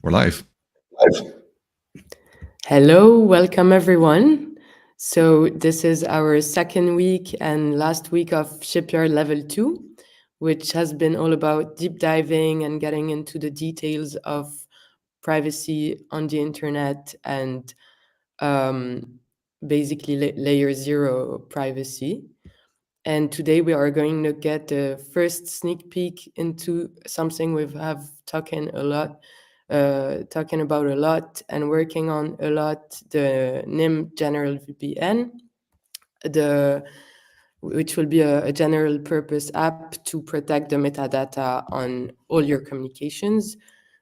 We're live. Hello, welcome everyone. So this is our second week and last week of Shipyard Level 2, which has been all about deep diving and getting into the details of privacy on the internet and basically layer zero privacy. And today we are going to get the first sneak peek into something we have talking about a lot and working on a lot, the Nym General VPN, which will be a general purpose app to protect the metadata on all your communications.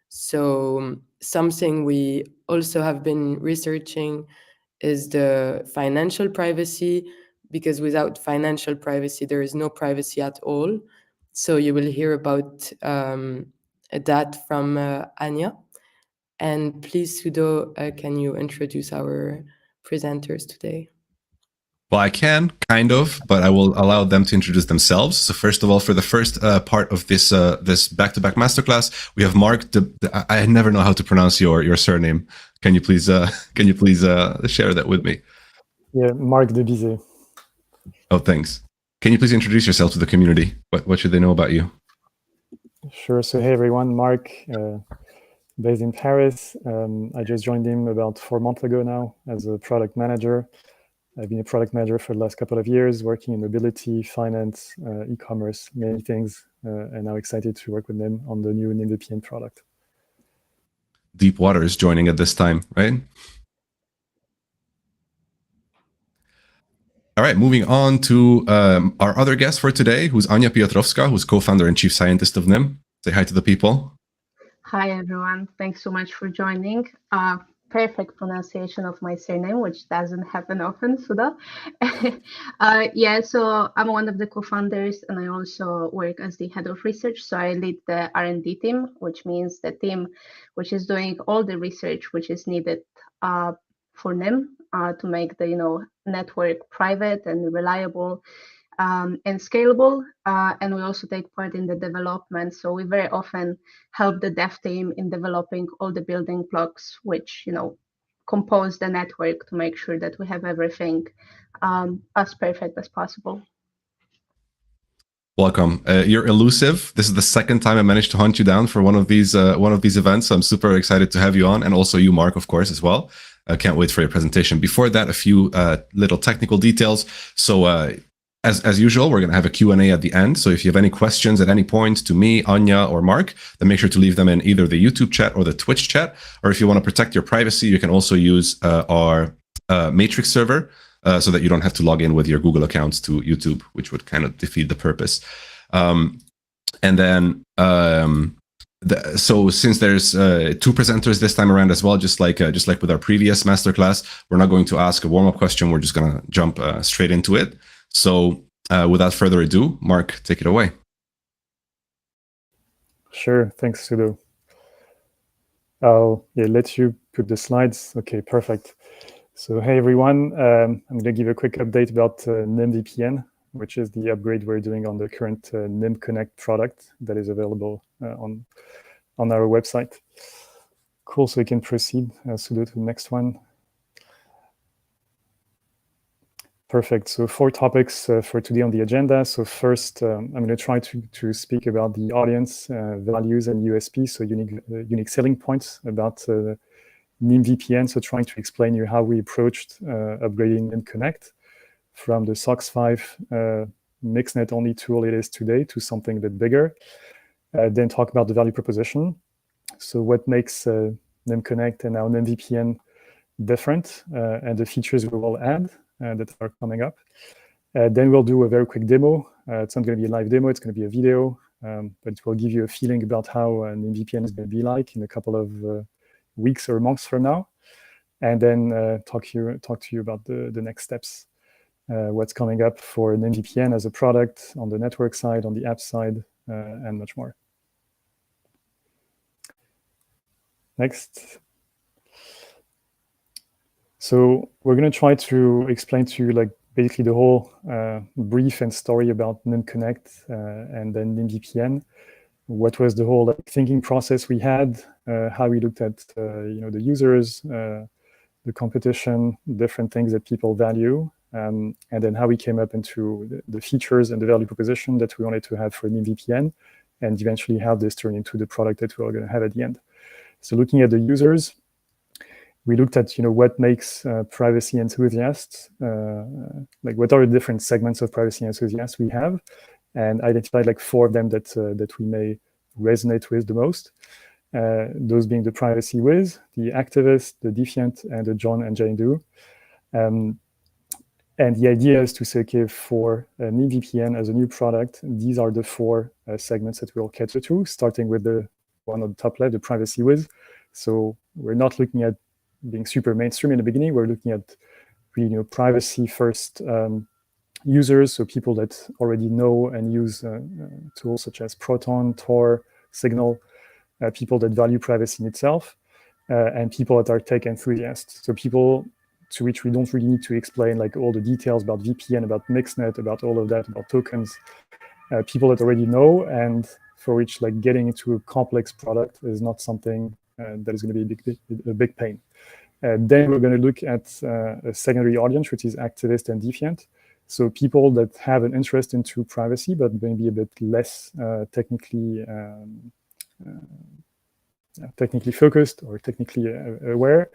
So something we also have been researching is the financial privacy, because without financial privacy, there is no privacy at all. So you will hear about that from Ania. And please, Sudo, can you introduce our presenters today? Well, I can, kind of, but I will allow them to introduce themselves. So first of all, for the first part of this this back-to-back masterclass, we have Marc. I never know how to pronounce your surname. Can you please share that with me? Yeah, Marc Debizet. Oh, thanks. Can you please introduce yourself to the community? What should they know about you? Sure. So hey everyone, Marc, based in Paris. I just joined Nym about 4 months ago now as a product manager. I've been a product manager for the last couple of years, working in mobility, finance, e-commerce, many things, and now excited to work with Nym on the new Nym VPN product. Deep water is joining at this time, right? All right, moving on to our other guest for today, who's Ania Piotrowska, who's co-founder and chief scientist of Nym. Say hi to the people. Hi, everyone. Thanks so much for joining. Perfect pronunciation of my surname, which doesn't happen often, Sudha. Yeah, so I'm one of the co-founders, and I also work as the head of research. So I lead the R&D team, which means the team which is doing all the research which is needed for Nym to make the network private and reliable and scalable. And we also take part in the development. So we very often help the dev team in developing all the building blocks, which, compose the network to make sure that we have everything as perfect as possible. Welcome. You're elusive. This is the second time I managed to hunt you down for one of these events. So I'm super excited to have you on, and also you, Marc, of course, as well. I can't wait for your presentation. Before that, a few little technical details. So as usual, we're going to have a Q&A at the end. So if you have any questions at any point to me, Ania, or Marc, then make sure to leave them in either the YouTube chat or the Twitch chat. Or if you want to protect your privacy, you can also use our Matrix server so that you don't have to log in with your Google accounts to YouTube, which would kind of defeat the purpose. And then, so since there's 2 presenters this time around as well, just like with our previous masterclass, we're not going to ask a warm-up question. We're just going to jump straight into it. So without further ado, Marc, take it away. Sure, thanks, Sudo. I'll let you put the slides. Okay, perfect. So hey everyone, I'm going to give a quick update about Nym VPN, which is the upgrade we're doing on the current Nym Connect product that is available on our website. Cool, so we can proceed. Sudo to the next one. Perfect. So 4 topics for today on the agenda. So first, I'm going to try to speak about the audience values and USP, so unique selling points about Nym VPN. So trying to explain you how we approached upgrading Nym Connect from the SOCKS 5 Mixnet only tool it is today to something a bit bigger. Then talk about the value proposition. So what makes Nym Connect and now Nym VPN different, and the features we will add that are coming up. Then we'll do a very quick demo. It's not going to be a live demo, it's going to be a video, but it will give you a feeling about how Nym VPN is going to be like in a couple of weeks or months from now. And then talk to you about the next steps, what's coming up for Nym VPN as a product on the network side, on the app side, and much more. Next. So we're going to try to explain to you basically the whole brief and story about Nym Connect and then Nym VPN. What was the whole thinking process we had, how we looked at the users, the competition, different things that people value, and then how we came up into the features and the value proposition that we wanted to have for Nym VPN, and eventually how this turned into the product that we're going to have at the end. So looking at the users, we looked at what makes privacy enthusiasts, like what are the different segments of privacy enthusiasts we have, and identified like 4 of them that we may resonate with the most. Those being the privacy whiz, the activist, the defiant, and the John and Jane Doe. And the idea is to say, okay, for Nym VPN as a new product, these are the 4 segments that we'll cater to, starting with the one on the top left, the privacy whiz. So we're not looking at being super mainstream in the beginning. We're looking at really, privacy first users, so people that already know and use tools such as Proton, Tor, Signal, people that value privacy in itself, and people that are tech enthusiasts. So people to which we don't really need to explain like all the details about VPN, about Mixnet, about all of that, about tokens. People that already know, and for which like getting into a complex product is not something that is going to be a big pain. Then we're going to look at a secondary audience, which is activist and defiant. So people that have an interest into privacy, but maybe a bit less technically focused or technically aware.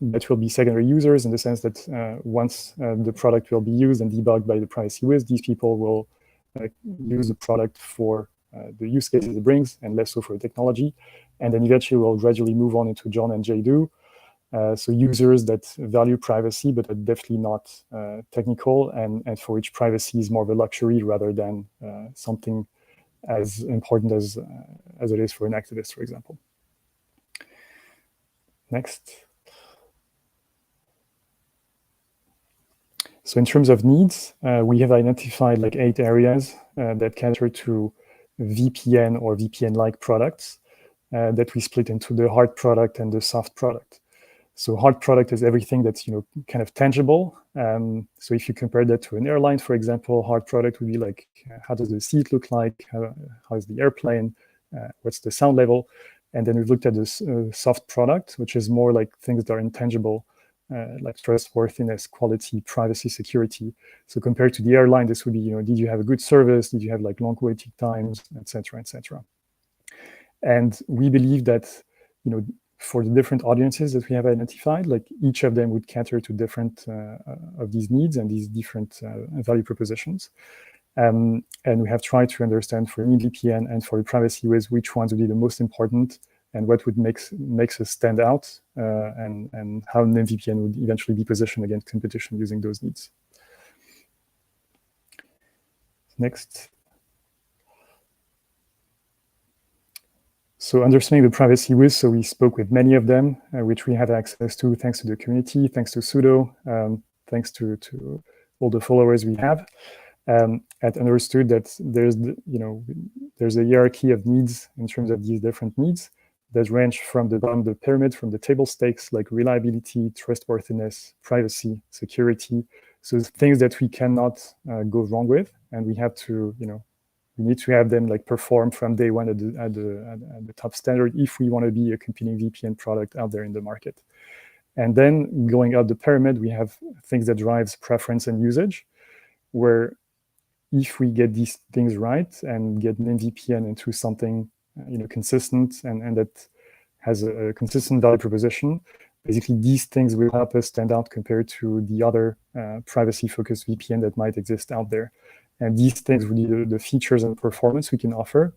That will be secondary users in the sense that once the product will be used and debugged by the privacy whiz, these people will use the product for the use cases it brings and less so for the technology. And then eventually we'll gradually move on into John and Jay Do. So users that value privacy, but are definitely not technical, and for which privacy is more of a luxury rather than something as important as it is for an activist, for example. Next. So in terms of needs, we have identified like 8 areas that cater to VPN or VPN-like products that we split into the hard product and the soft product. So hard product is everything that's kind of tangible. So if you compare that to an airline, for example, hard product would be like how does the seat look like, how is the airplane, what's the sound level, and then we've looked at this soft product, which is more like things that are intangible. Like trustworthiness, quality, privacy, security. So compared to the airline, this would be, did you have a good service? Did you have like long waiting times, et cetera, et cetera. And we believe that, for the different audiences that we have identified, like each of them would cater to different of these needs and these different value propositions. And we have tried to understand for Nym VPN and for the privacy whiz, which ones would be the most important and what would makes us stand out, and how Nym VPN would eventually be positioned against competition using those needs. Next. So understanding the privacy whiz, so we spoke with many of them, which we have access to thanks to the community, thanks to Sudo, thanks to all the followers we have, and understood that there's a hierarchy of needs in terms of these different needs that range from the bottom of the pyramid, from the table stakes like reliability, trustworthiness, privacy, security. So things that we cannot go wrong with, and we have to, we need to have them like perform from day one at the top standard if we want to be a competing VPN product out there in the market. And then going up the pyramid, we have things that drives preference and usage, where if we get these things right and get Nym VPN into something consistent and that has a consistent value proposition, basically these things will help us stand out compared to the other privacy-focused VPN that might exist out there. And these things will be the features and performance we can offer.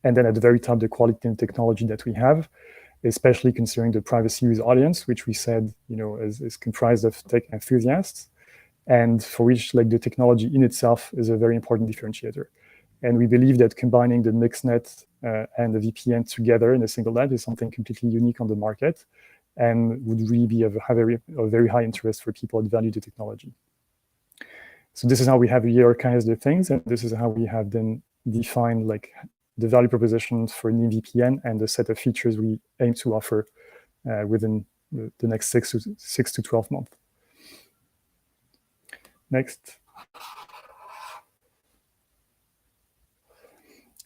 And then at the very top, the quality and technology that we have, especially considering the privacy use audience, which we said is comprised of tech enthusiasts, and for which like the technology in itself is a very important differentiator. And we believe that combining the Mixnet and the VPN together in a single app is something completely unique on the market and would really be of a very high interest for people that value the technology. So this is how we have hierarchized the things, and this is how we have then defined like the value propositions for Nym VPN and the set of features we aim to offer within the next 6 to 12 months. Next.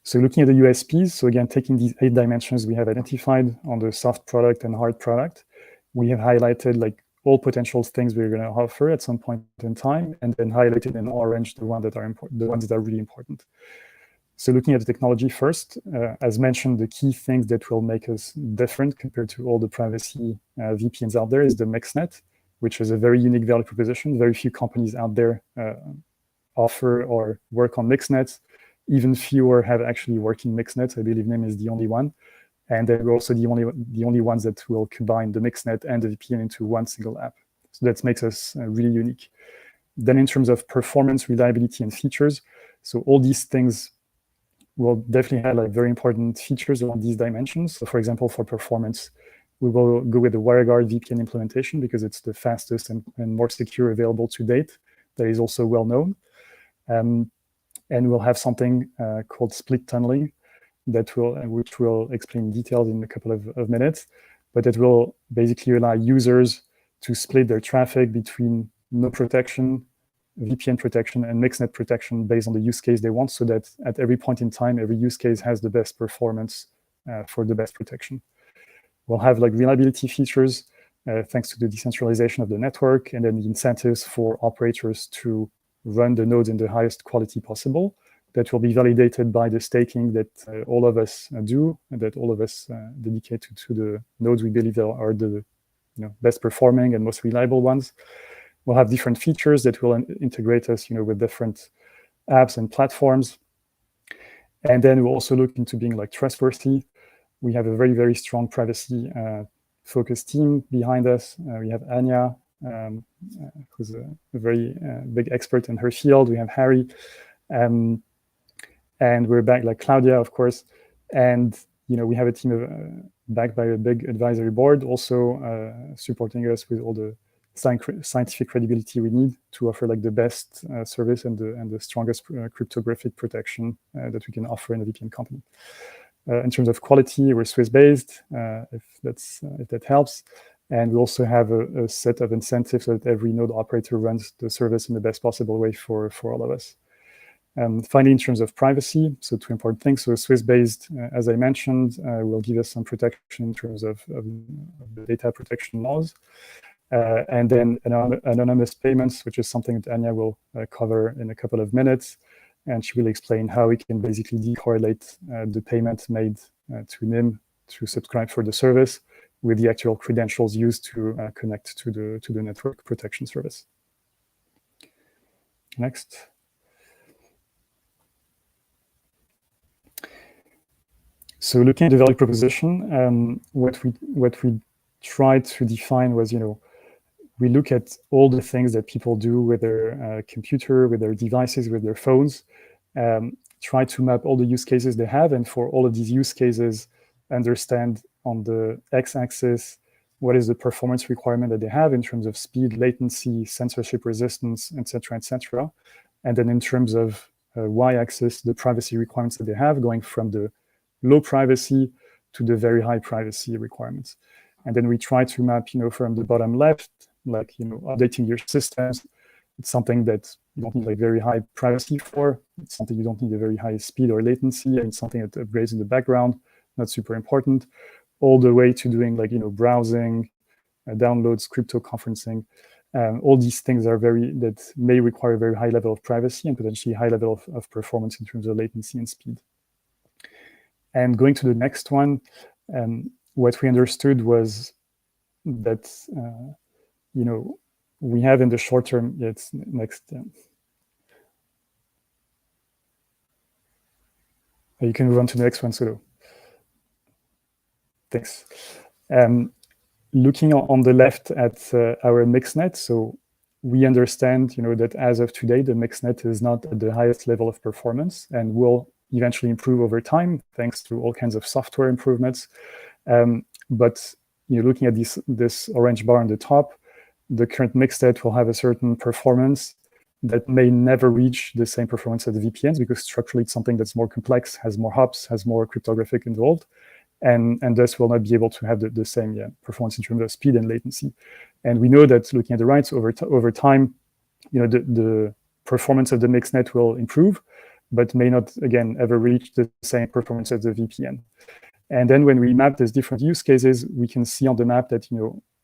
So looking at the USPs, so again, taking these 8 dimensions we have identified on the soft product and hard product, we have highlighted like all potential things we're going to offer at some point in time, and then highlighted in orange the ones that are important, the ones that are really important. So looking at the technology first, as mentioned, the key things that will make us different compared to all the privacy VPNs out there is the Mixnet, which is a very unique value proposition. Very few companies out there offer or work on Mixnets. Even fewer have actually working Mixnets. I believe Nym is the only one. And then we're also the only ones that will combine the Mixnet and the VPN into one single app. So that makes us really unique. Then in terms of performance, reliability, and features, so all these things will definitely have like very important features on these dimensions. So for example, for performance, we will go with the WireGuard VPN implementation because it's the fastest and more secure available to date. That is also well known. And we'll have something called split tunneling which we'll explain in detail in a couple of minutes, but it will basically allow users to split their traffic between no protection, VPN protection, and Mixnet protection based on the use case they want, so that at every point in time, every use case has the best performance for the best protection. We'll have like reliability features thanks to the decentralization of the network, and then the incentives for operators to run the nodes in the highest quality possible. That will be validated by the staking that all of us do, and that all of us dedicate to the nodes we believe are the best performing and most reliable ones. We'll have different features that will integrate us with different apps and platforms. And then we'll also look into being like trustworthy. We have a very, very strong privacy focused team behind us. We have Ania, who's a very big expert in her field. We have Harry, and we're back like Claudia, of course. And we have a team backed by a big advisory board, also supporting us with all the scientific credibility we need to offer like the best service and the strongest cryptographic protection that we can offer in a VPN company. In terms of quality, we're Swiss-based, if that helps. And we also have a set of incentives so that every node operator runs the service in the best possible way for all of us. Finally, in terms of privacy, so 2 important things. So Swiss-based, as I mentioned, will give us some protection in terms of the data protection laws. And then anonymous payments, which is something that Ania will cover in a couple of minutes. And she will explain how we can basically decorrelate the payment made to Nym to subscribe for the service with the actual credentials used to connect to the network protection service. Next. So looking at the value proposition, what we tried to define was, we look at all the things that people do with their computer, with their devices, with their phones, try to map all the use cases they have, and for all of these use cases, understand on the x-axis what is the performance requirement that they have in terms of speed, latency, censorship resistance, et cetera, and then in terms of y-axis, the privacy requirements that they have, going from the low privacy to the very high privacy requirements. And then we try to map, from the bottom left, like, updating your systems. It's something that you don't need like very high privacy for. It's something you don't need a very high speed or latency, and something that upgrades in the background, not super important, all the way to doing like, browsing, downloads, crypto conferencing. All these things are that may require a very high level of privacy and potentially high level of performance in terms of latency and speed. And going to the next one, what we understood was that, we have in the short term, it's next. You can move on to the next one, Sudo. Thanks. Looking on the left at our Mixnet, so we understand, that as of today, the Mixnet is not at the highest level of performance and will eventually improve over time, thanks to all kinds of software improvements. But looking at this orange bar on the top, the current Mixnet will have a certain performance that may never reach the same performance as the VPNs, because structurally it's something that's more complex, has more hops, has more cryptographic involved, and thus will not be able to have the same performance in terms of speed and latency. And we know that looking at the right, over time, the performance of the Mixnet will improve, but may not, again, ever reach the same performance as the VPN. And then when we map these different use cases, we can see on the map that,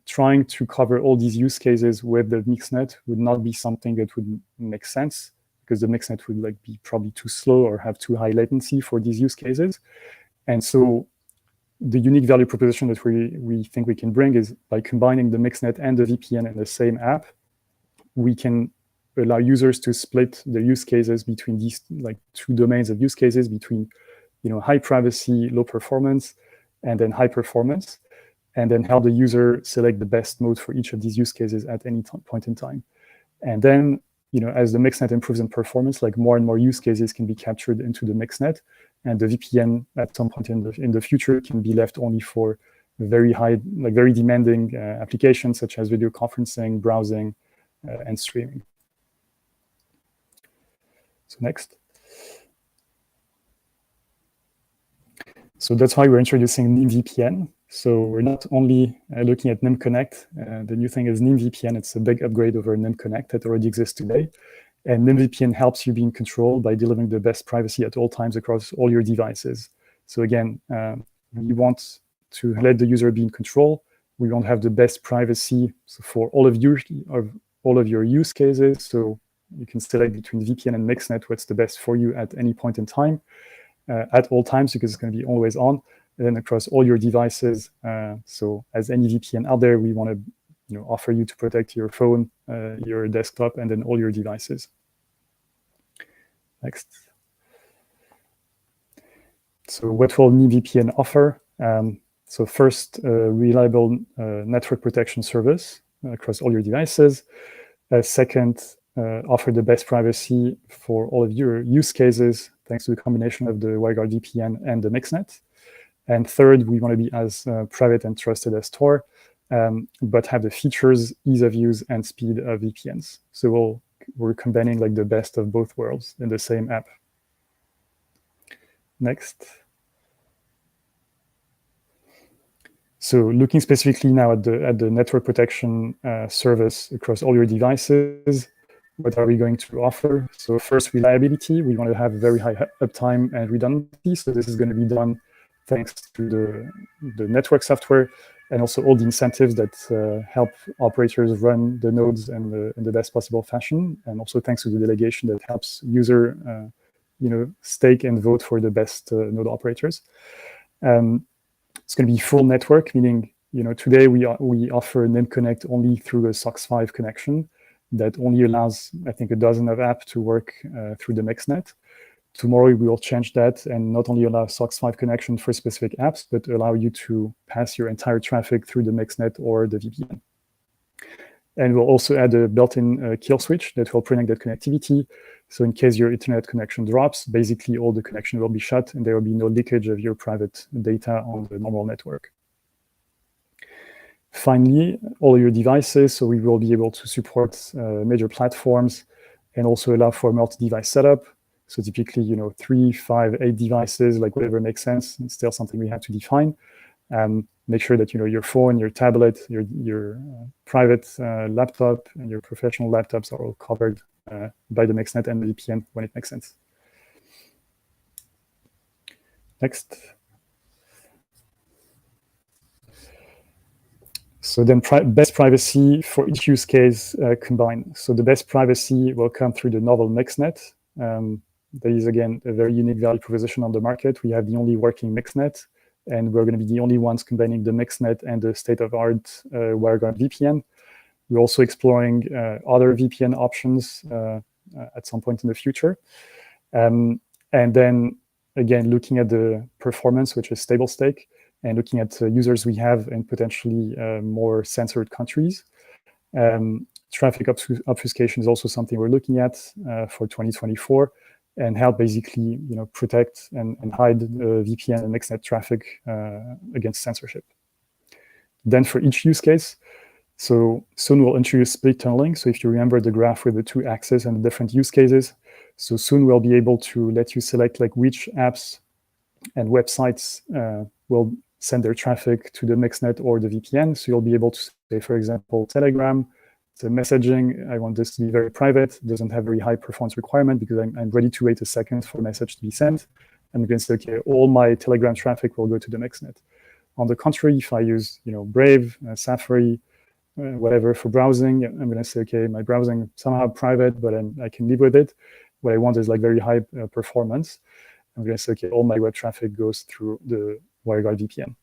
trying to cover all these use cases with the Mixnet would not be something that would make sense, because the Mixnet would be probably too slow or have too high latency for these use cases. And so the unique value proposition that we think we can bring is by combining the Mixnet and the VPN in the same app, we can allow users to split the use cases between these two domains of use cases, between high privacy, low performance, and then high performance, and then help the user select the best mode for each of these use cases at any point in time. And then, as the Mixnet improves in performance, more and more use cases can be captured into the Mixnet, and the VPN at some point in the future can be left only for very high, very demanding applications such as video conferencing, browsing, and streaming. So next. So that's why we're introducing Nym VPN. So we're not only looking at Nym Connect. The new thing is Nym VPN. It's a big upgrade over Nym Connect that already exists today. And Nym VPN helps you be in control by delivering the best privacy at all times across all your devices. So again, we want to let the user be in control. We want to have the best privacy for all of your use cases. So you can select between VPN and Mixnet what's the best for you at any point in time, at all times, because it's going to be always on, and then across all your devices. So as any VPN out there, we want to offer you to protect your phone, your desktop, and then all your devices. Next. So what will Nym VPN offer? So first, reliable network protection service across all your devices. Second, offer the best privacy for all of your use cases, thanks to the combination of the WireGuard VPN and the Mixnet. And third, we want to be as private and trusted as Tor, but have the features, ease of use, and speed of VPNs. So we're combining the best of both worlds in the same app. Next. So looking specifically now at the network protection service across all your devices, what are we going to offer? So first, reliability. We want to have very high uptime and redundancy. So this is going to be done thanks to the network software and also all the incentives that help operators run the nodes in the best possible fashion. And also thanks to the delegation that helps user stake and vote for the best node operators. It's going to be full network, meaning today we offer Nym Connect only through a SOCKS 5 connection that only allows, I think, a dozen of apps to work through the Mixnet. Tomorrow we will change that and not only allow SOCKS 5 connection for specific apps, but allow you to pass your entire traffic through the Mixnet or the VPN. And we'll also add a built-in kill switch that will protect that connectivity. So in case your internet connection drops, basically all the connection will be shut and there will be no leakage of your private data on the normal network. Finally, all your devices, so we will be able to support major platforms and also allow for multi-device setup. So typically, 3, 5, 8 devices, whatever makes sense. It's still something we have to define. Make sure that your phone, your tablet, your private laptop, and your professional laptops are all covered by the Mixnet and the VPN when it makes sense. Next. So then best privacy for each use case combined. So the best privacy will come through the novel Mixnet. That is, again, a very unique value proposition on the market. We have the only working Mixnet, and we're going to be the only ones combining the Mixnet and the state-of-the-art WireGuard VPN. We're also exploring other VPN options at some point in the future. And then, again, looking at the performance, which is stable stake, and looking at users we have in potentially more censored countries. Traffic obfuscation is also something we're looking at for 2024, and help basically protect and hide VPN and Mixnet traffic against censorship. Then for each use case, so soon we'll introduce split tunneling. So if you remember the graph with the 2 axes and the different use cases, so soon we'll be able to let you select which apps and websites will send their traffic to the Mixnet or the VPN. So you'll be able to say, for example, Telegram the messaging, I want this to be very private. It doesn't have very high performance requirement because I'm ready to wait a second for a message to be sent. I'm going to say, okay, all my Telegram traffic will go to the Mixnet. On the contrary, if I use, Brave, Safari, whatever for browsing, I'm going to say, okay, my browsing somehow private, but I can live with it. What I want is like very high performance. I'm going to say, okay, all my web traffic goes through the WireGuard VPN.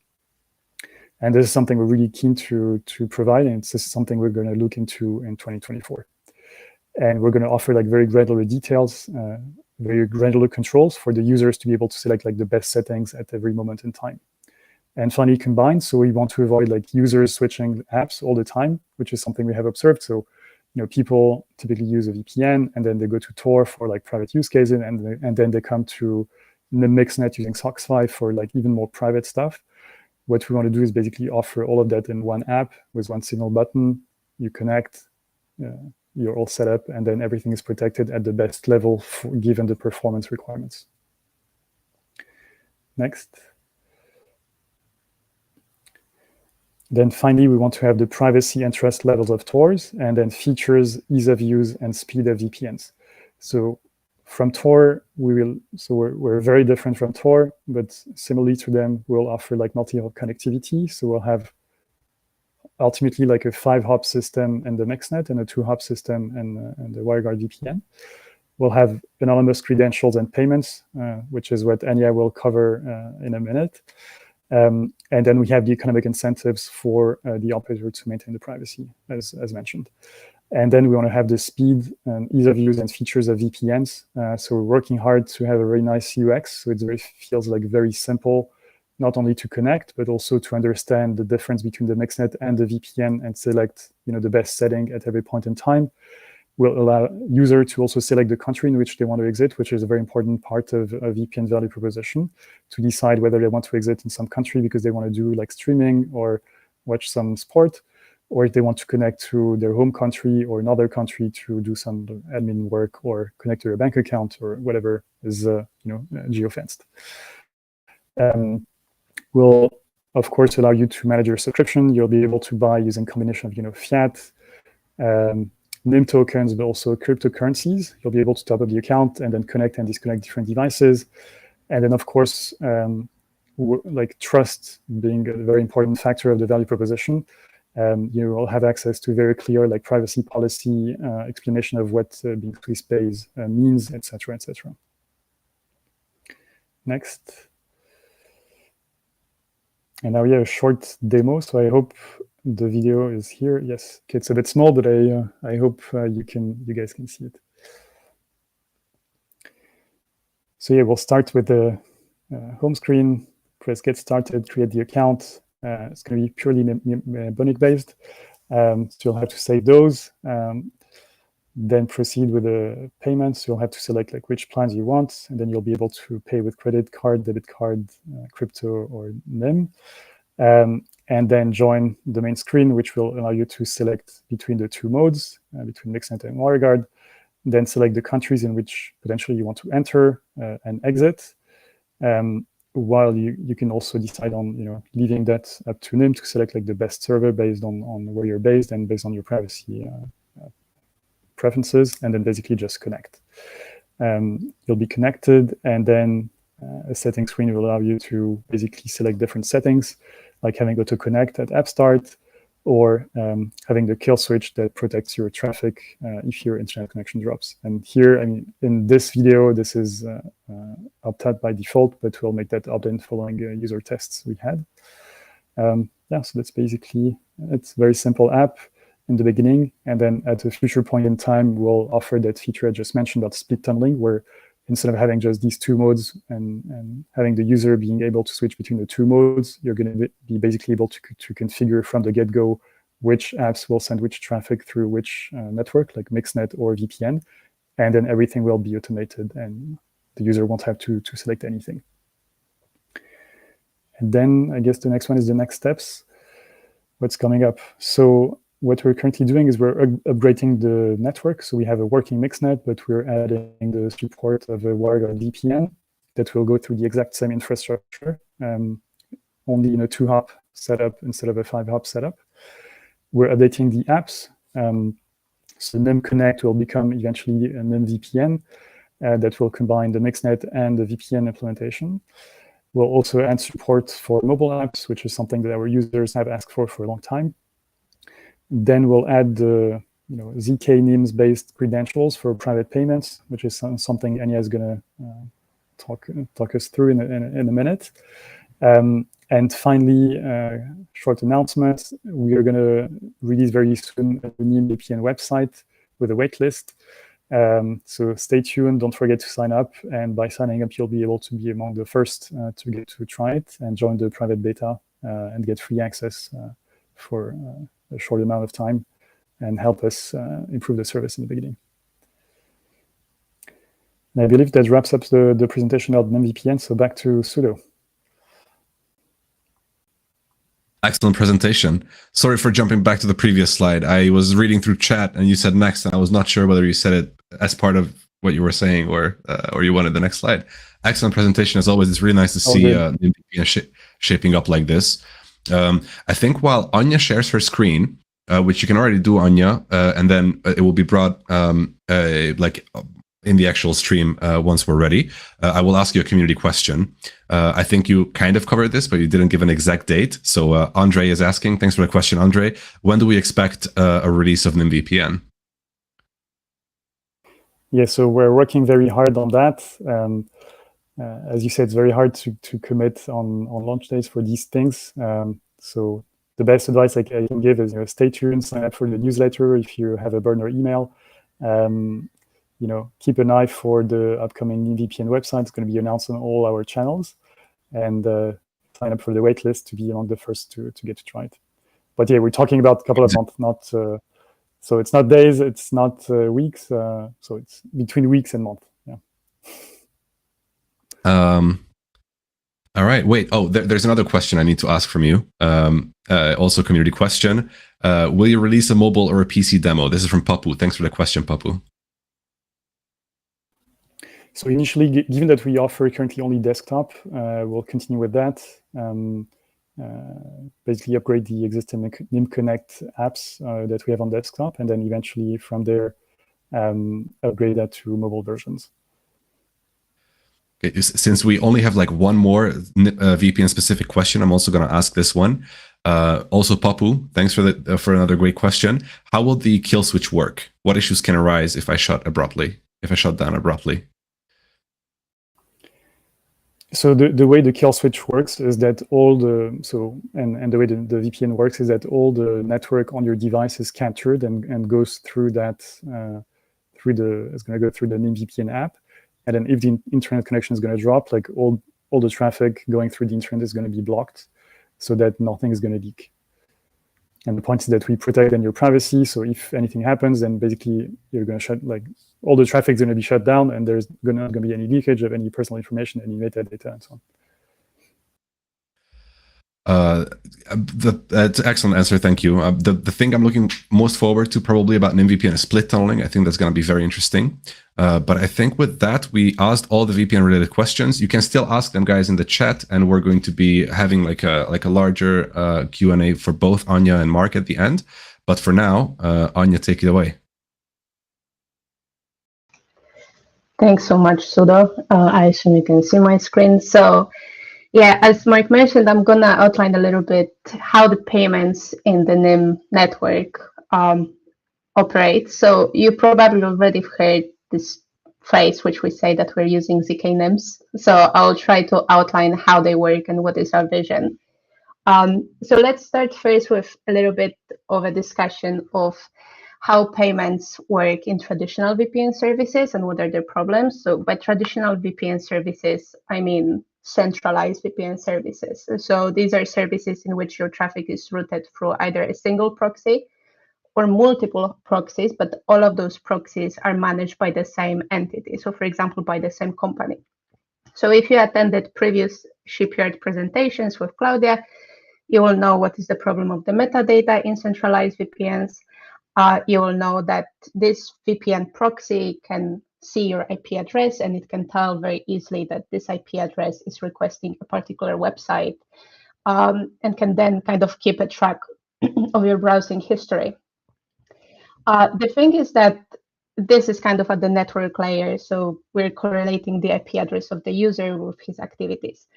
And this is something we're really keen to provide, and this is something we're going to look into in 2024. And we're going to offer like very granular details, very granular controls for the users to be able to select like the best settings at every moment in time. And finally, combined, so we want to avoid like users switching apps all the time, which is something we have observed. So, people typically use a VPN, and then they go to Tor for like private use cases, and then they come to the Mixnet using SOX5 for like even more private stuff. What we want to do is basically offer all of that in one app with one single button. You connect, you're all set up, and then everything is protected at the best level given the performance requirements. Next. Then finally, we want to have the privacy and trust levels of Tors, and then features, ease of use, and speed of VPNs. So from Tor, we're very different from Tor, but similarly to them, we'll offer like multi-hop connectivity. So we'll have ultimately like a 5-hop system in the Mixnet and a 2-hop system in the WireGuard VPN. We'll have anonymous credentials and payments, which is what Ania will cover in a minute. And then we have the economic incentives for the operator to maintain the privacy, as mentioned. And then we want to have the speed and ease of use and features of VPNs. So we're working hard to have a very nice UX. So it feels like very simple, not only to connect, but also to understand the difference between the Mixnet and the VPN and select the best setting at every point in time. Will allow user to also select the country in which they want to exit, which is a very important part of a VPN value proposition, to decide whether they want to exit in some country because they want to do like streaming or watch some sport, or if they want to connect to their home country or another country to do some admin work or connect to their bank account or whatever is geofenced. Will of course allow you to manage your subscription. You'll be able to buy using combination of fiat, Nym tokens, but also cryptocurrencies. You'll be able to top up the account and then connect and disconnect different devices. And then, of course, like trust being a very important factor of the value proposition. You will have access to very clear like privacy policy, explanation of what being Swiss pays means, etc., etc. Next. And now we have a short demo, so I hope the video is here. Yes, okay, it's a bit small, but I hope you guys can see it. So yeah, we'll start with the home screen. Press get started, create the account. It's going to be purely Bionic based. So you'll have to save those. Then proceed with the payments. You'll have to select like which plans you want, and then you'll be able to pay with credit card, debit card, crypto, or Nym. And then join the main screen, which will allow you to select between the two modes, between Mixnet and WireGuard. Then select the countries in which potentially you want to enter and exit. While you can also decide on leaving that up to Nym to select like the best server based on where you're based and based on your privacy preferences, and then basically just connect. You'll be connected, and then a setting screen will allow you to basically select different settings, like having auto connect at app start, or having the kill switch that protects your traffic if your internet connection drops. And here, I mean, in this video, this is opt-out by default, but we'll make that opt-in following user tests we had. Yeah, so that's basically, it's a very simple app in the beginning. And then at a future point in time, we'll offer that feature I just mentioned about split tunneling, where instead of having just these two modes and having the user being able to switch between the two modes, you're going to be basically able to configure from the get-go which apps will send which traffic through which network, like Mixnet or VPN. And then everything will be automated, and the user won't have to select anything. And then I guess the next one is the next steps. What's coming up? So what we're currently doing is we're upgrading the network. So we have a working Mixnet, but we're adding the support of a WireGuard VPN that will go through the exact same infrastructure, only in a 2-hop setup instead of a 5-hop setup. We're updating the apps So Nym Connect will become eventually a Nym VPN that will combine the Mixnet and the VPN implementation. We'll also add support for mobile apps, which is something that our users have asked for a long time. Then we'll add the ZK Nyms based credentials for private payments, which is something Ania is going to talk us through in a minute. And finally, short announcement, we are going to release very soon a Nym VPN website with a waitlist. So stay tuned, don't forget to sign up. And by signing up, you'll be able to be among the first to get to try it and join the private beta and get free access for a short amount of time and help us improve the service in the beginning. And I believe that wraps up the presentation of Nym VPN. So back to Sudo. Excellent presentation. Sorry for jumping back to the previous slide. I was reading through chat and you said next, and I was not sure whether you said it as part of what you were saying or you wanted the next slide. Excellent presentation as always. It's really nice to see NymVPN shaping up like this. I think while Ania shares her screen, which you can already do, Ania, and then it will be brought in the actual stream once we're ready. I will ask you a community question. I think you kind of covered this, but you didn't give an exact date. So Andre is asking, thanks for the question, Andre. When do we expect a release of Nym VPN? Yeah, so we're working very hard on that. As you said, it's very hard to commit on launch dates for these things. So the best advice I can give is stay tuned, sign up for the newsletter if you have a burner email. Keep an eye for the upcoming Nym VPN website. It's going to be announced on all our channels, and sign up for the waitlist to be among the first to get to try it. But yeah, we're talking about a couple of months, not so it's not days, it's not weeks. So it's between weeks and months. Yeah. All right. Wait. Oh, there's another question I need to ask from you. Also, community question. Will you release a mobile or a PC demo? This is from Papu. Thanks for the question, Papu. So initially, given that we offer currently only desktop, we'll continue with that. Basically upgrade the existing Nym Connect apps that we have on desktop, and then eventually from there, upgrade that to mobile versions. Okay, since we only have like one more VPN-specific question, I'm also going to ask this one. Also, Papu, thanks for another great question. How will the kill switch work? What issues can arise if I shut down abruptly? So the way the kill switch works is that all the the way the VPN works is that all the network on your device is captured and goes through that it's going to go through the Nym VPN app, and then if the internet connection is going to drop, like all the traffic going through the internet is going to be blocked, so that nothing is going to leak. And the point is that we protect then your privacy. So if anything happens, then basically you're going to shut, like, all the traffic is going to be shut down, and there's not going to be any leakage of any personal information, any metadata, and so on. That's an excellent answer. Thank you. The thing I'm looking most forward to probably about NymVPN is split tunneling. I think that's going to be very interesting. But I think with that, we asked all the VPN related questions. You can still ask them, guys, in the chat, and we're going to be having like a larger Q&A for both Ania and Marc at the end. But for now, Ania, take it away. Thanks so much, Sudo. I assume you can see my screen. So yeah, as Marc mentioned, I'm going to outline a little bit how the payments in the Nym network operate. So you probably already heard this phrase, which we say that we're using ZK Nyms. So I'll try to outline how they work and what is our vision. So let's start first with a little bit of a discussion of how payments work in traditional VPN services and what are their problems. So by traditional VPN services, I mean centralized VPN services. So these are services in which your traffic is routed through either a single proxy or multiple proxies, but all of those proxies are managed by the same entity. So for example, by the same company. So if you attended previous Shipyard presentations with Claudia, you will know what is the problem of the metadata in centralized VPNs. You will know that this VPN proxy can see your IP address, and it can tell very easily that this IP address is requesting a particular website, and can then kind of keep a track of your browsing history. The thing is that this is kind of at the network layer, so we're correlating the IP address of the user with his activities.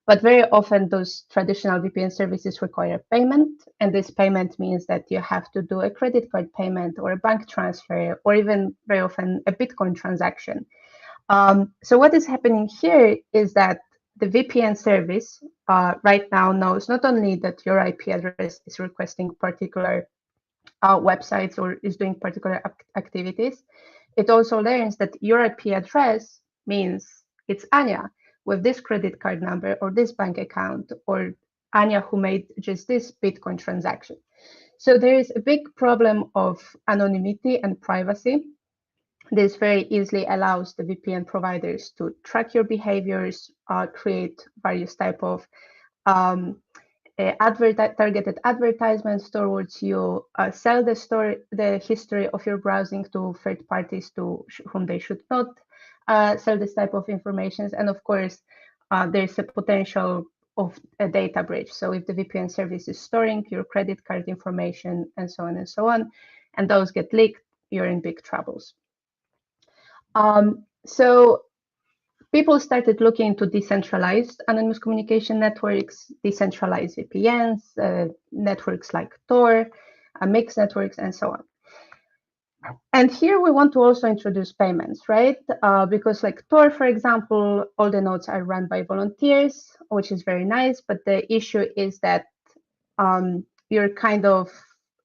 But very often those traditional VPN services require payment, and this payment means that you have to do a credit card payment or a bank transfer, or even very often a Bitcoin transaction. So what is happening here is that the VPN service right now knows not only that your IP address is requesting particular websites or is doing particular activities, it also learns that your IP address means it's Ania with this credit card number or this bank account, or Ania who made just this Bitcoin transaction. So there is a big problem of anonymity and privacy. This very easily allows the VPN providers to track your behaviors, create various type of targeted advertisements towards you, sell the history of your browsing to third parties whom they should not sell this type of information. And of course, there's a potential of a data breach. So if the VPN service is storing your credit card information and so on, and those get leaked, you're in big troubles. So people started looking into decentralized anonymous communication networks, decentralized VPNs, networks like Tor, mixed networks, and so on. And here we want to also introduce payments, right? Because like Tor, for example, all the nodes are run by volunteers, which is very nice. But the issue is that you're kind of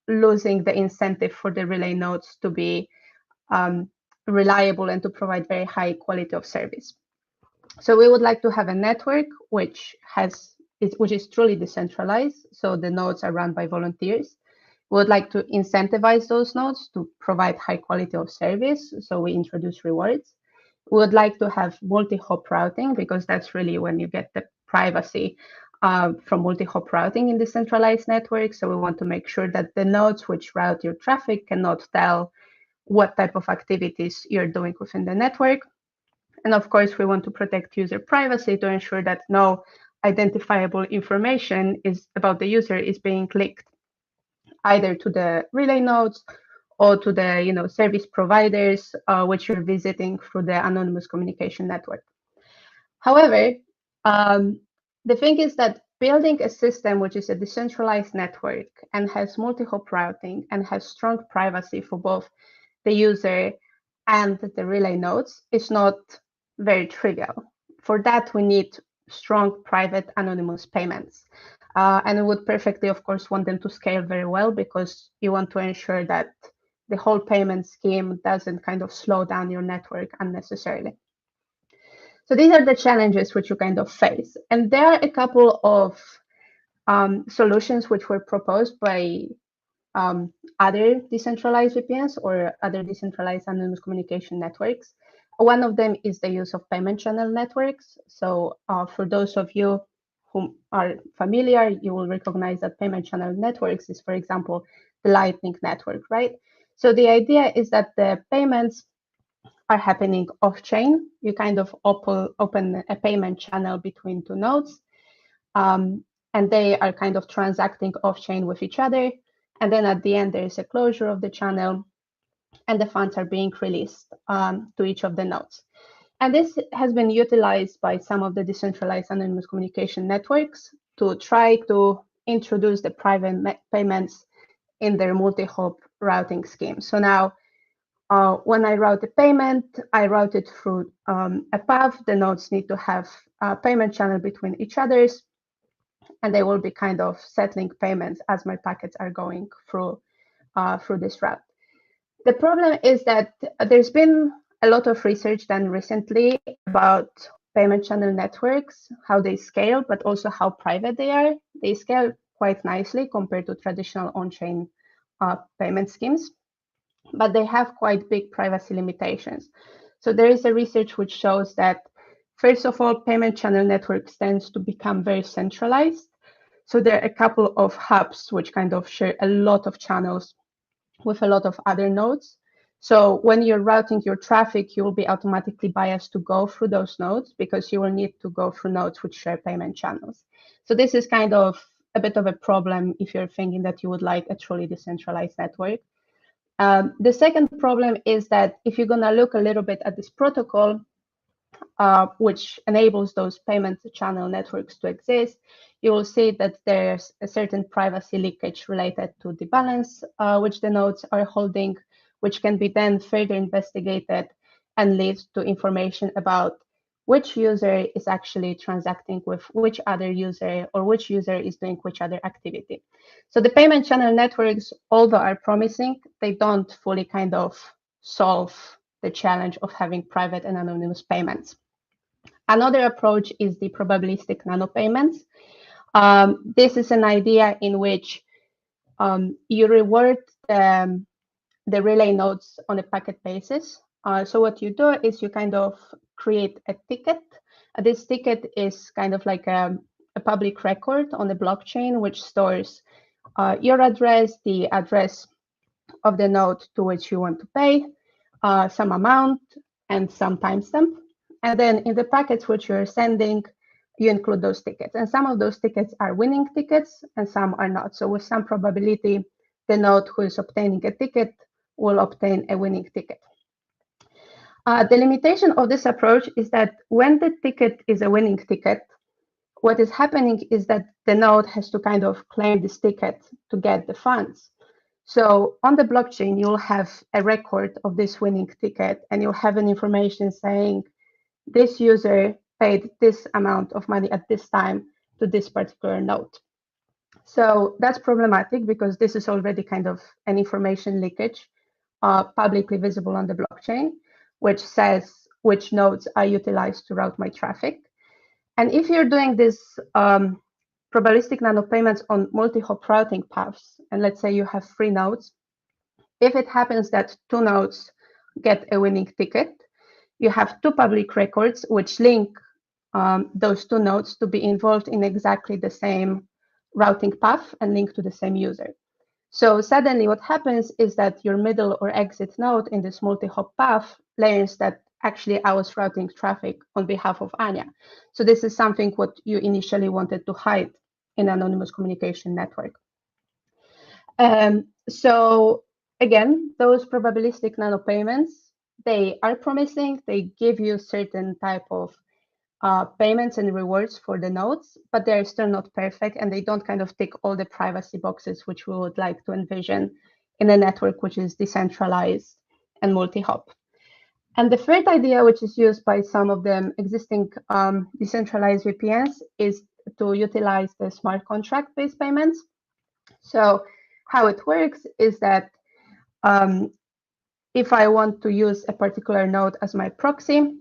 losing the incentive for the relay nodes to be reliable and to provide very high quality of service. So we would like to have a network which is truly decentralized. So the nodes are run by volunteers. We would like to incentivize those nodes to provide high quality of service. So we introduce rewards. We would like to have multi-hop routing, because that's really when you get the privacy from multi-hop routing in decentralized networks. So we want to make sure that the nodes which route your traffic cannot tell what type of activities you're doing within the network. And of course, we want to protect user privacy to ensure that no identifiable information about the user is being clicked either to the relay nodes or to the service providers which you're visiting through the anonymous communication network. However, the thing is that building a system which is a decentralized network and has multi-hop routing and has strong privacy for both the user and the relay nodes is not very trivial. For that, we need strong private anonymous payments. And we would perfectly, of course, want them to scale very well, because you want to ensure that the whole payment scheme doesn't kind of slow down your network unnecessarily. So these are the challenges which you kind of face. And there are a couple of solutions which were proposed by other decentralized VPNs or other decentralized anonymous communication networks. One of them is the use of payment channel networks. So for those of you who are familiar, you will recognize that payment channel networks is, for example, the Lightning Network, right? So the idea is that the payments are happening off-chain. You kind of open a payment channel between two nodes, and they are kind of transacting off-chain with each other. And then at the end, there is a closure of the channel, and the funds are being released to each of the nodes. And this has been utilized by some of the decentralized anonymous communication networks to try to introduce the private payments in their multi-hop routing scheme. So now, when I route a payment, I route it through a path. The nodes need to have a payment channel between each others, and they will be kind of settling payments as my packets are going through this route. The problem is that there's been a lot of research done recently about payment channel networks, how they scale, but also how private they are. They scale quite nicely compared to traditional on-chain payment schemes, but they have quite big privacy limitations. So there is a research which shows that, first of all, payment channel networks tends to become very centralized. So there are a couple of hubs which kind of share a lot of channels with a lot of other nodes. So when you're routing your traffic, you will be automatically biased to go through those nodes, because you will need to go through nodes which share payment channels. So this is kind of a bit of a problem if you're thinking that you would like a truly decentralized network. The second problem is that if you're going to look a little bit at this protocol, which enables those payment channel networks to exist, you will see that there's a certain privacy leakage related to the balance which the nodes are holding, which can be then further investigated and leads to information about which user is actually transacting with which other user, or which user is doing which other activity. So the payment channel networks, although are promising, they don't fully kind of solve the challenge of having private and anonymous payments. Another approach is the probabilistic nanopayments. This is an idea in which you reward the relay nodes on a packet basis. So what you do is you kind of create a ticket. This ticket is kind of like a public record on the blockchain, which stores your address, the address of the node to which you want to pay, some amount, and some timestamp. And then in the packets which you're sending, you include those tickets. And some of those tickets are winning tickets and some are not. So with some probability, the node who is obtaining a ticket will obtain a winning ticket. The limitation of this approach is that when the ticket is a winning ticket, what is happening is that the node has to kind of claim this ticket to get the funds. So on the blockchain, you'll have a record of this winning ticket, and you'll have an information saying this user paid this amount of money at this time to this particular node. So that's problematic because this is already kind of an information leakage publicly visible on the blockchain, which says which nodes are utilized to route my traffic. And if you're doing this probabilistic nanopayments on multi-hop routing paths, and let's say you have 3 nodes, if it happens that 2 nodes get a winning ticket, you have 2 public records which link those 2 nodes to be involved in exactly the same routing path and link to the same user. So suddenly what happens is that your middle or exit node in this multi-hop path learns that actually I was routing traffic on behalf of Ania. So this is something what you initially wanted to hide in anonymous communication network. So again, those probabilistic nanopayments, they are promising. They give you certain type of payments and rewards for the nodes, but they're still not perfect, and they don't kind of tick all the privacy boxes which we would like to envision in a network which is decentralized and multi-hop. And the third idea, which is used by some of the existing decentralized VPNs, is to utilize the smart contract-based payments. So how it works is that if I want to use a particular node as my proxy,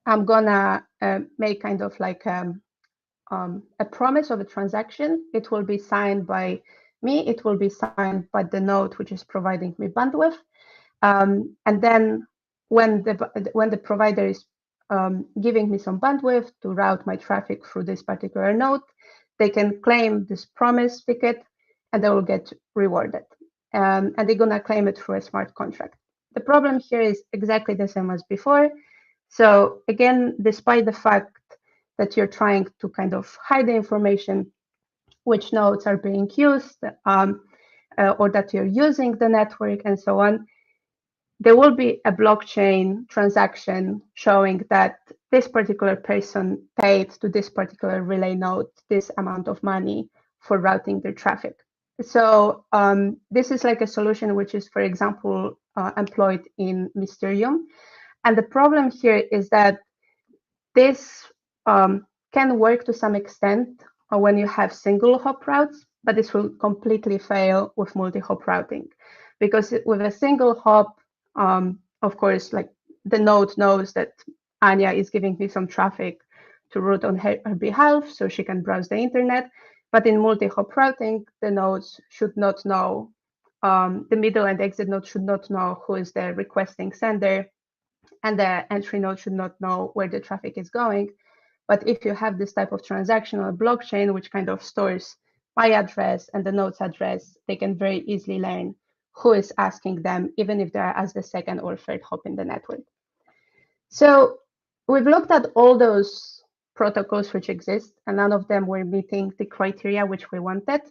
I'm gonna make kind of like a promise of a transaction. It will be signed by me. It will be signed by the node which is providing me bandwidth. And then when the provider is giving me some bandwidth to route my traffic through this particular node, they can claim this promise ticket, and they will get rewarded. And they're gonna claim it through a smart contract. The problem here is exactly the same as before. So again, despite the fact that you're trying to kind of hide the information, which nodes are being used, or that you're using the network and so on, there will be a blockchain transaction showing that this particular person paid to this particular relay node this amount of money for routing their traffic. So this is like a solution which is, for example, employed in Mysterium. And the problem here is that this can work to some extent when you have single hop routes, but this will completely fail with multi-hop routing. Because with a single hop, of course, like the node knows that Ania is giving me some traffic to route on her behalf, so she can browse the internet. But in multi-hop routing, the nodes should not know, the middle and exit node should not know who is the requesting sender, and the entry node should not know where the traffic is going. But if you have this type of transaction on a blockchain, which kind of stores my address and the node's address, they can very easily learn who is asking them, even if they're as the second or third hop in the network. So we've looked at all those protocols which exist, and none of them were meeting the criteria which we wanted.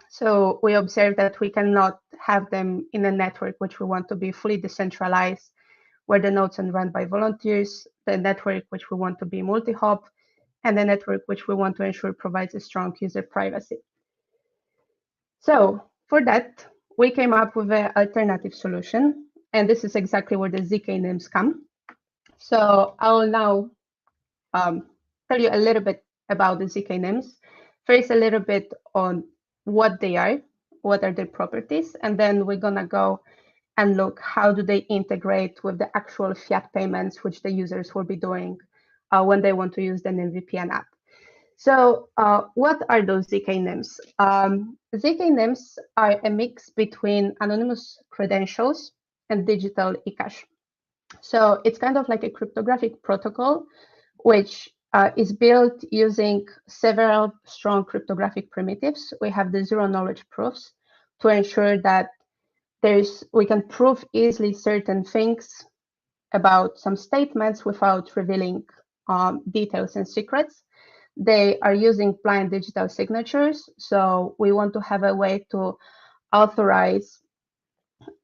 So we observe that we cannot have them in a network which we want to be fully decentralized, where the nodes are run by volunteers, the network which we want to be multi-hop, and the network which we want to ensure provides a strong user privacy. So for that, we came up with an alternative solution, and this is exactly where the ZK names come. So I'll now tell you a little bit about the ZK names. First, a little bit on what they are, what are their properties, and then we're gonna go and look how do they integrate with the actual fiat payments which the users will be doing when they want to use the NymVPN app. So what are those ZK names? ZK names are a mix between anonymous credentials and digital Ecash. So it's kind of like a cryptographic protocol which is built using several strong cryptographic primitives. We have the zero knowledge proofs to ensure that we can prove easily certain things about some statements without revealing details and secrets. They are using blind digital signatures. So we want to have a way to authorize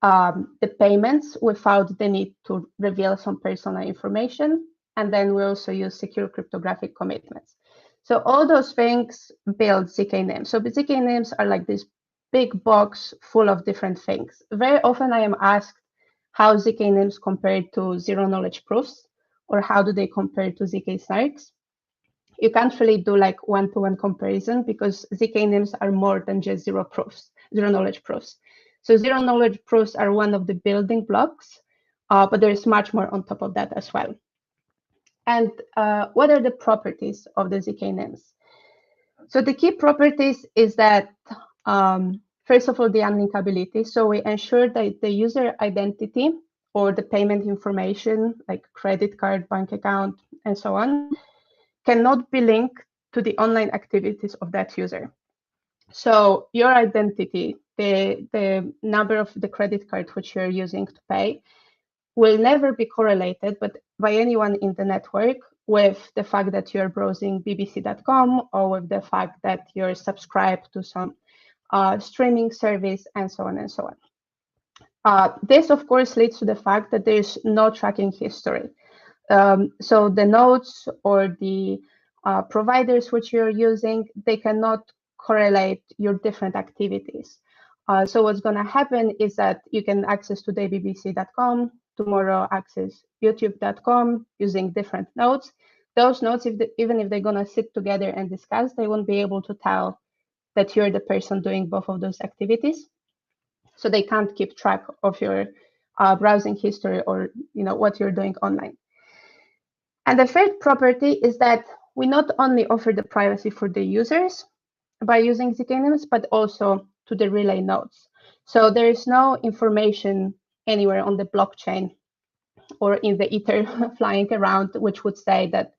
the payments without the need to reveal some personal information. And then we also use secure cryptographic commitments. So all those things build ZK names. So the ZK names are like this big box full of different things. Very often I am asked how ZK names compare to zero knowledge proofs, or how do they compare to ZK snarks. You can't really do like one-to-one comparison because ZK names are more than just zero knowledge proofs. So zero knowledge proofs are one of the building blocks, but there's much more on top of that as well. And what are the properties of the ZK names? So the key properties is that, first of all, the unlinkability. So we ensure that the user identity or the payment information, like credit card, bank account, and so on, cannot be linked to the online activities of that user. So your identity, the number of the credit card which you're using to pay, will never be correlated by anyone in the network with the fact that you're browsing bbc.com or with the fact that you're subscribed to some streaming service and so on and so on. This, of course, leads to the fact that there's no tracking history. So the nodes or the providers which you're using, they cannot correlate your different activities. So what's going to happen is that you can access today bbc.com, tomorrow access youtube.com using different nodes. Those nodes, even if they're going to sit together and discuss, they won't be able to tell that you're the person doing both of those activities. So they can't keep track of your browsing history or what you're doing online. And the third property is that we not only offer the privacy for the users by using ZK names, but also to the relay nodes. So there is no information anywhere on the blockchain or in the ether flying around, which would say that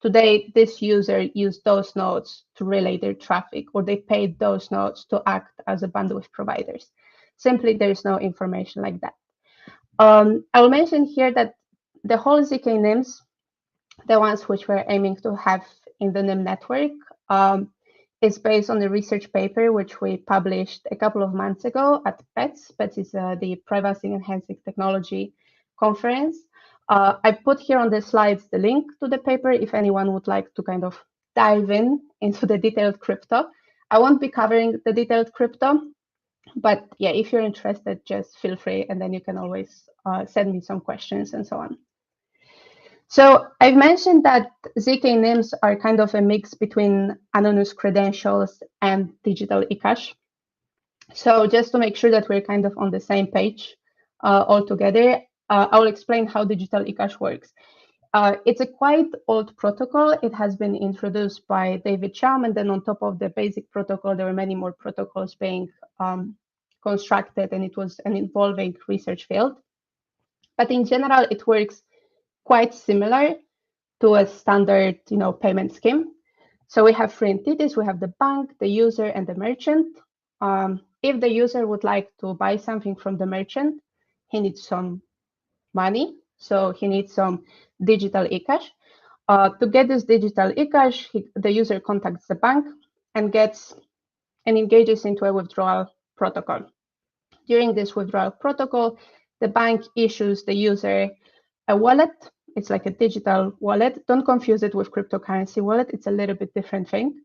today this user used those nodes to relay their traffic, or they paid those nodes to act as a bandwidth providers. Simply, there's no information like that. I will mention here that the whole ZK names, the ones which we're aiming to have in the Nym network, is based on a research paper which we published a couple of months ago at PETS. PETS is the Privacy Enhancing Technology Conference. I put here on the slides the link to the paper if anyone would like to kind of dive into the detailed crypto. I won't be covering the detailed crypto, but yeah, if you're interested, just feel free, and then you can always send me some questions and so on. So I've mentioned that ZK names are kind of a mix between anonymous credentials and digital Ecash. So just to make sure that we're kind of on the same page all together, I will explain how digital Ecash works. It's a quite old protocol. It has been introduced by David Chaum, and then on top of the basic protocol, there were many more protocols being constructed, and it was an evolving research field. But in general, it works quite similar to a standard, payment scheme. So we have three entities. We have the bank, the user, and the merchant. If the user would like to buy something from the merchant, he needs some money. So he needs some digital Ecash. To get this digital Ecash, the user contacts the bank and gets and engages into a withdrawal protocol. During this withdrawal protocol, the bank issues the user a wallet. It's like a digital wallet. Don't confuse it with cryptocurrency wallet. It's a little bit different thing.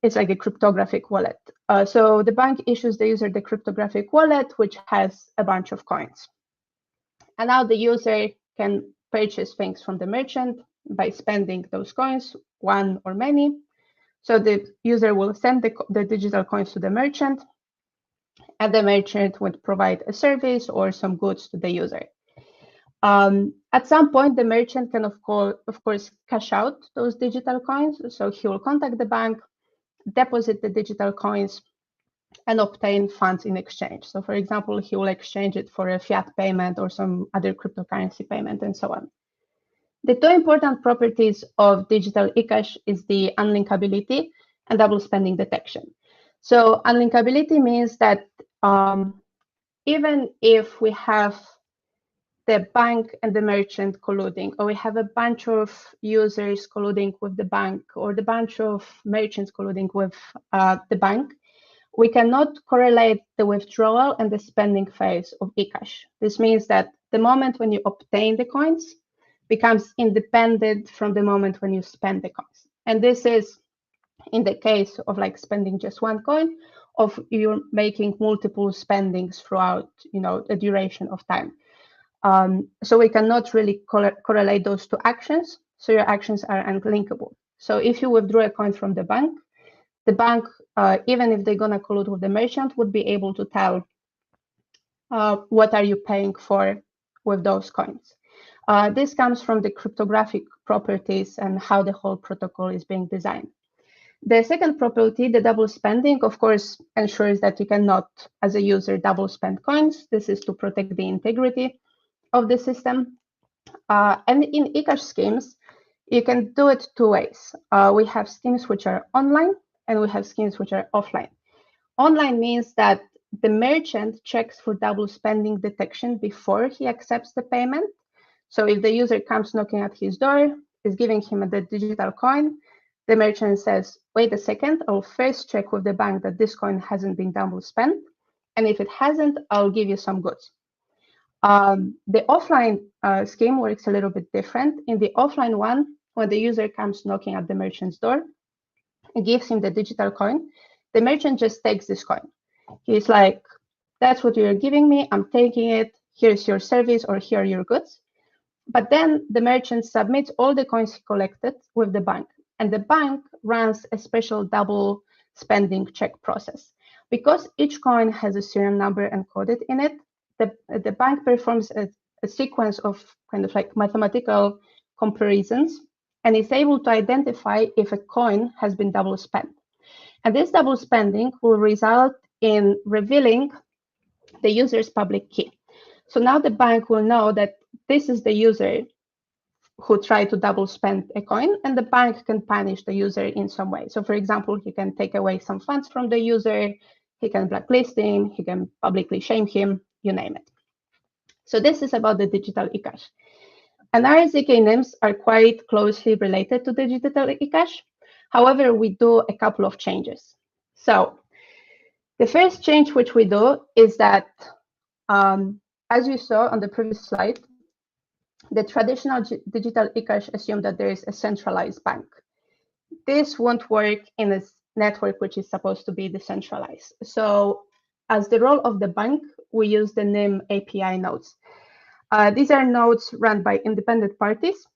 It's like a cryptographic wallet. So the bank issues the user the cryptographic wallet, which has a bunch of coins. And now the user can purchase things from the merchant by spending those coins, one or many. So the user will send the digital coins to the merchant, and the merchant would provide a service or some goods to the user. At some point, the merchant can, of course, cash out those digital coins. So he will contact the bank, deposit the digital coins, and obtain funds in exchange. So, for example, he will exchange it for a fiat payment or some other cryptocurrency payment, and so on. The two important properties of digital eCash is the unlinkability and double spending detection. So unlinkability means that even if we have the bank and the merchant colluding, or we have a bunch of users colluding with the bank, or the bunch of merchants colluding with the bank, we cannot correlate the withdrawal and the spending phase of eCash. This means that the moment when you obtain the coins becomes independent from the moment when you spend the coins. And this is in the case of like spending just one coin, of you making multiple spendings throughout, the duration of time. So we cannot really correlate those two actions. So your actions are unlinkable. So if you withdraw a coin from the bank, even if they're gonna collude with the merchant, would be able to tell what are you paying for with those coins. This comes from the cryptographic properties and how the whole protocol is being designed. The second property, the double spending, of course, ensures that you cannot, as a user, double spend coins. This is to protect the integrity of the system. And in eCash schemes, you can do it two ways. We have schemes which are online, and we have schemes which are offline. Online means that the merchant checks for double spending detection before he accepts the payment. So if the user comes knocking at his door, is giving him the digital coin, the merchant says, wait a second, I'll first check with the bank that this coin hasn't been double spent. And if it hasn't, I'll give you some goods. The offline scheme works a little bit different. In the offline one, when the user comes knocking at the merchant's door and gives him the digital coin, the merchant just takes this coin. He's like, that's what you're giving me, I'm taking it, here's your service, or here are your goods. But then the merchant submits all the coins he collected with the bank, and the bank runs a special double spending check process. Because each coin has a serial number encoded in it, the bank performs a sequence of kind of like mathematical comparisons, and is able to identify if a coin has been double spent. And this double spending will result in revealing the user's public key. So now the bank will know that this is the user who tried to double spend a coin, and the bank can punish the user in some way. So for example, he can take away some funds from the user, he can blacklist him, he can publicly shame him, you name it. So this is about the digital eCash. And our ZK Nyms are quite closely related to the digital eCash. However, we do a couple of changes. So the first change which we do is that, as you saw on the previous slide, the traditional digital eCash assumed that there is a centralized bank. This won't work in a network which is supposed to be decentralized. So as the role of the bank, we use the Nym API nodes. These are nodes run by independent parties,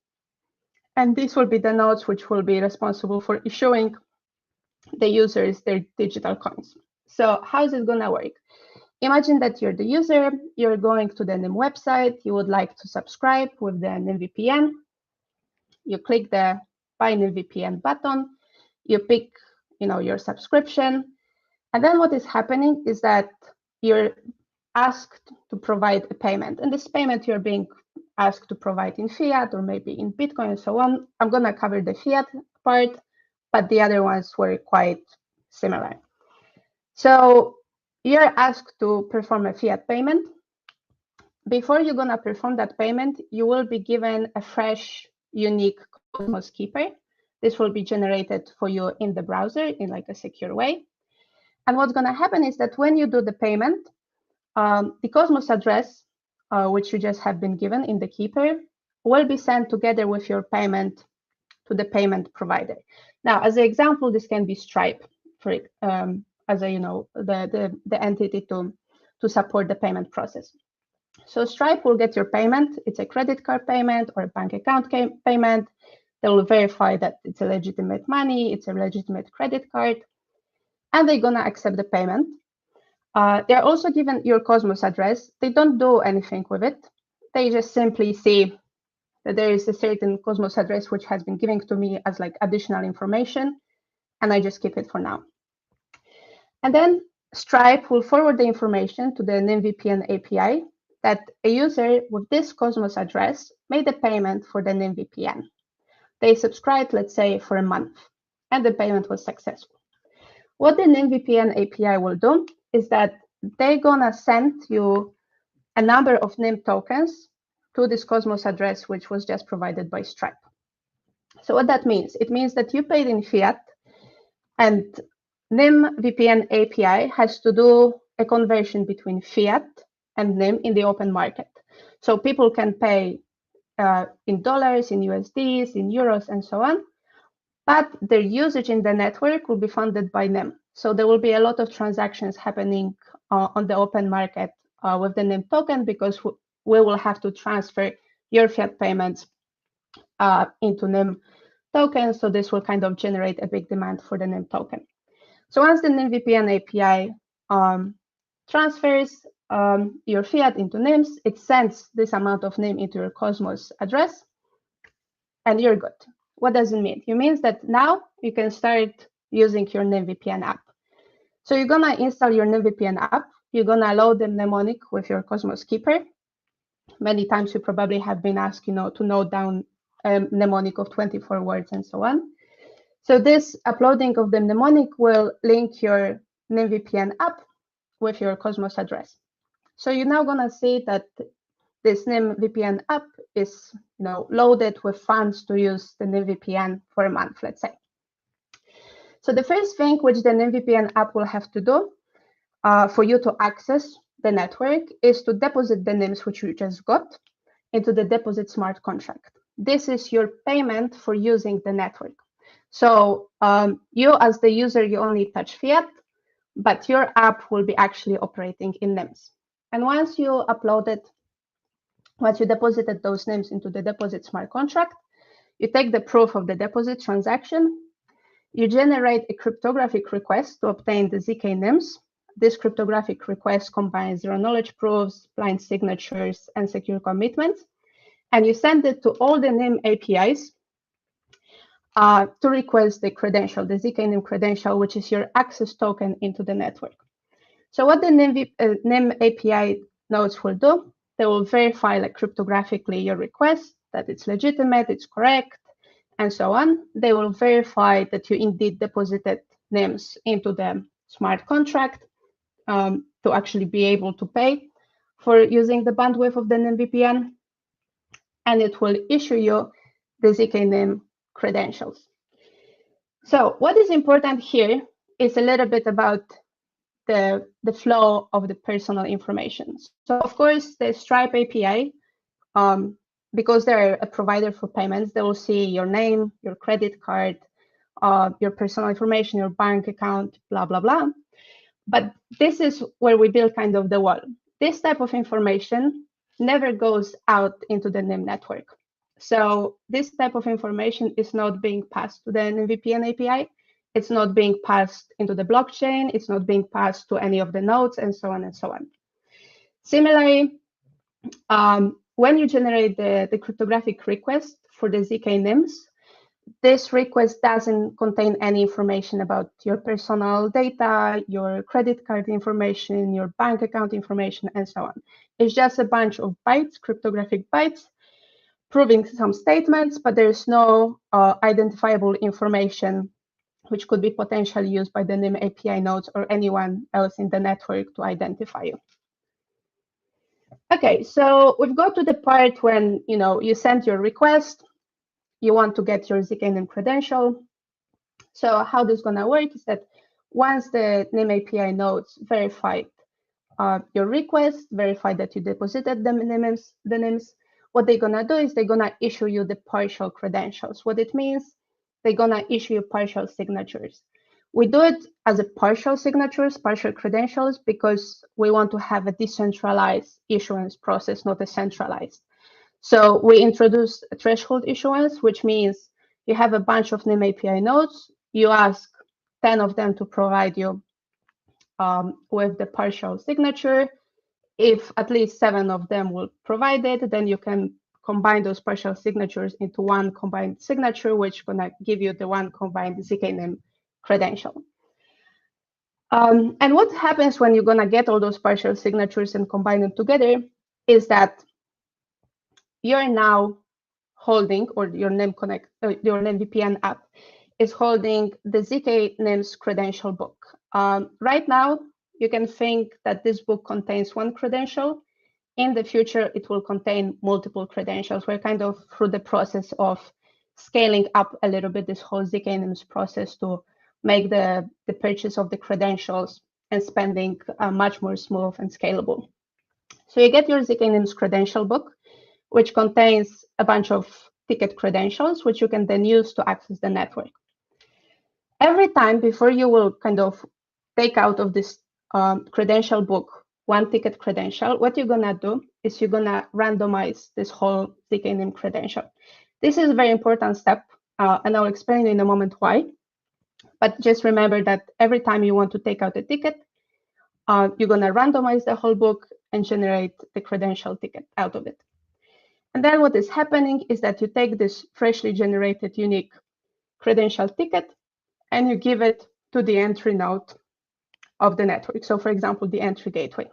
and these will be the nodes which will be responsible for issuing the users their digital coins. So how is it going to work? Imagine that you're the user, you're going to the Nym website, you would like to subscribe with the Nym VPN. You click the Buy Nym VPN button, you pick your subscription, and then what is happening is that you're asked to provide a payment. And this payment you're being asked to provide in fiat or maybe in Bitcoin and so on. I'm going to cover the fiat part, but the other ones were quite similar. So you're asked to perform a fiat payment. Before you're going to perform that payment, you will be given a fresh, unique Cosmos keeper. This will be generated for you in the browser in like a secure way. And what's going to happen is that when you do the payment, the Cosmos address, which you just have been given in the keeper, will be sent together with your payment to the payment provider. Now, as an example, this can be Stripe, for as a the entity to support the payment process. So Stripe will get your payment. It's a credit card payment or a bank account payment. They will verify that it's a legitimate money, it's a legitimate credit card, and they're gonna accept the payment. They're also given your Cosmos address. They don't do anything with it. They just simply see that there is a certain Cosmos address which has been given to me as like additional information, and I just keep it for now. And then Stripe will forward the information to the NymVPN API that a user with this Cosmos address made a payment for the NymVPN. They subscribed, let's say, for a month, and the payment was successful. What the NymVPN API will do is that they're gonna send you a number of Nym tokens to this Cosmos address, which was just provided by Stripe. So what that means? It means that you paid in fiat, and Nym VPN API has to do a conversion between fiat and Nym in the open market. So people can pay in dollars, in USDs, in euros, and so on. But their usage in the network will be funded by Nym. So there will be a lot of transactions happening on the open market with the Nym token, because we will have to transfer your fiat payments into Nym tokens. So this will kind of generate a big demand for the Nym token. So once the Nym VPN API transfers your fiat into Nyms, it sends this amount of Nym into your Cosmos address, and you're good. What does it mean? It means that now you can start using your Nym VPN app. So you're gonna install your Nym VPN app. You're gonna load the mnemonic with your Cosmos keeper. Many times you probably have been asked, to note down a mnemonic of 24 words and so on. So this uploading of the mnemonic will link your Nym VPN app with your Cosmos address. So you're now gonna see that this Nym VPN app is loaded with funds to use the Nym VPN for a month, let's say. So the first thing which the Nym VPN app will have to do for you to access the network is to deposit the Nyms which you just got into the deposit smart contract. This is your payment for using the network. So you as the user, you only touch fiat, but your app will be actually operating in Nyms. And once you deposited those Nyms into the deposit smart contract, you take the proof of the deposit transaction, you generate a cryptographic request to obtain the ZK Nyms. This cryptographic request combines zero-knowledge proofs, blind signatures, and secure commitments, and you send it to all the Nym APIs to request the credential, the ZK Nym credential, which is your access token into the network. So what the Nym API nodes will do, they will verify cryptographically your request, that it's legitimate, it's correct, and so on. They will verify that you indeed deposited Nyms into the smart contract to actually be able to pay for using the bandwidth of the Nym VPN, and it will issue you the ZK Nym credentials. So what is important here is a little bit about the flow of the personal information. So of course, the Stripe API, because they're a provider for payments, they will see your name, your credit card, your personal information, your bank account, blah, blah, blah. But this is where we build kind of the wall. This type of information never goes out into the Nym network. So this type of information is not being passed to the NymVPN API. It's not being passed into the blockchain. It's not being passed to any of the nodes, and so on and so on. Similarly, when you generate the cryptographic request for the ZK Nyms, this request doesn't contain any information about your personal data, your credit card information, your bank account information, and so on. It's just a bunch of bytes, cryptographic bytes, proving some statements, but there's no identifiable information which could be potentially used by the Nym API nodes or anyone else in the network to identify you. Okay, so we've got to the part when you send your request, you want to get your ZK-Nym credential. So how this is going to work is that once the Nym API nodes verified your request, verify that you deposited the NIMs, what they're going to do is they're going to issue you the partial credentials. What it means, they're going to issue you partial signatures. We do it as a partial signatures, partial credentials, because we want to have a decentralized issuance process, not a centralized. So we introduced a threshold issuance, which means you have a bunch of Nym API nodes. You ask 10 of them to provide you with the partial signature. If at least 7 of them will provide it, then you can combine those partial signatures into one combined signature, which is going to give you the one combined ZK-Nym credential. And what happens when you're going to get all those partial signatures and combine them together is that you're now holding, or your Nym VPN app is holding the ZK-Nym's credential book. Right now, you can think that this book contains one credential. In the future, it will contain multiple credentials. We're kind of through the process of scaling up a little bit this whole ZK-Nym's process to make the purchase of the credentials and spending much more smooth and scalable. So you get your ZK-Nym's credential book, which contains a bunch of ticket credentials, which you can then use to access the network. Every time before you will kind of take out of this credential book one ticket credential, what you're going to do is you're going to randomize this whole ZK-Nym credential. This is a very important step, and I'll explain in a moment why. But just remember that every time you want to take out a ticket, you're going to randomize the whole book and generate the credential ticket out of it. And then what is happening is that you take this freshly generated unique credential ticket and you give it to the entry node of the network. So for example, the entry gateway.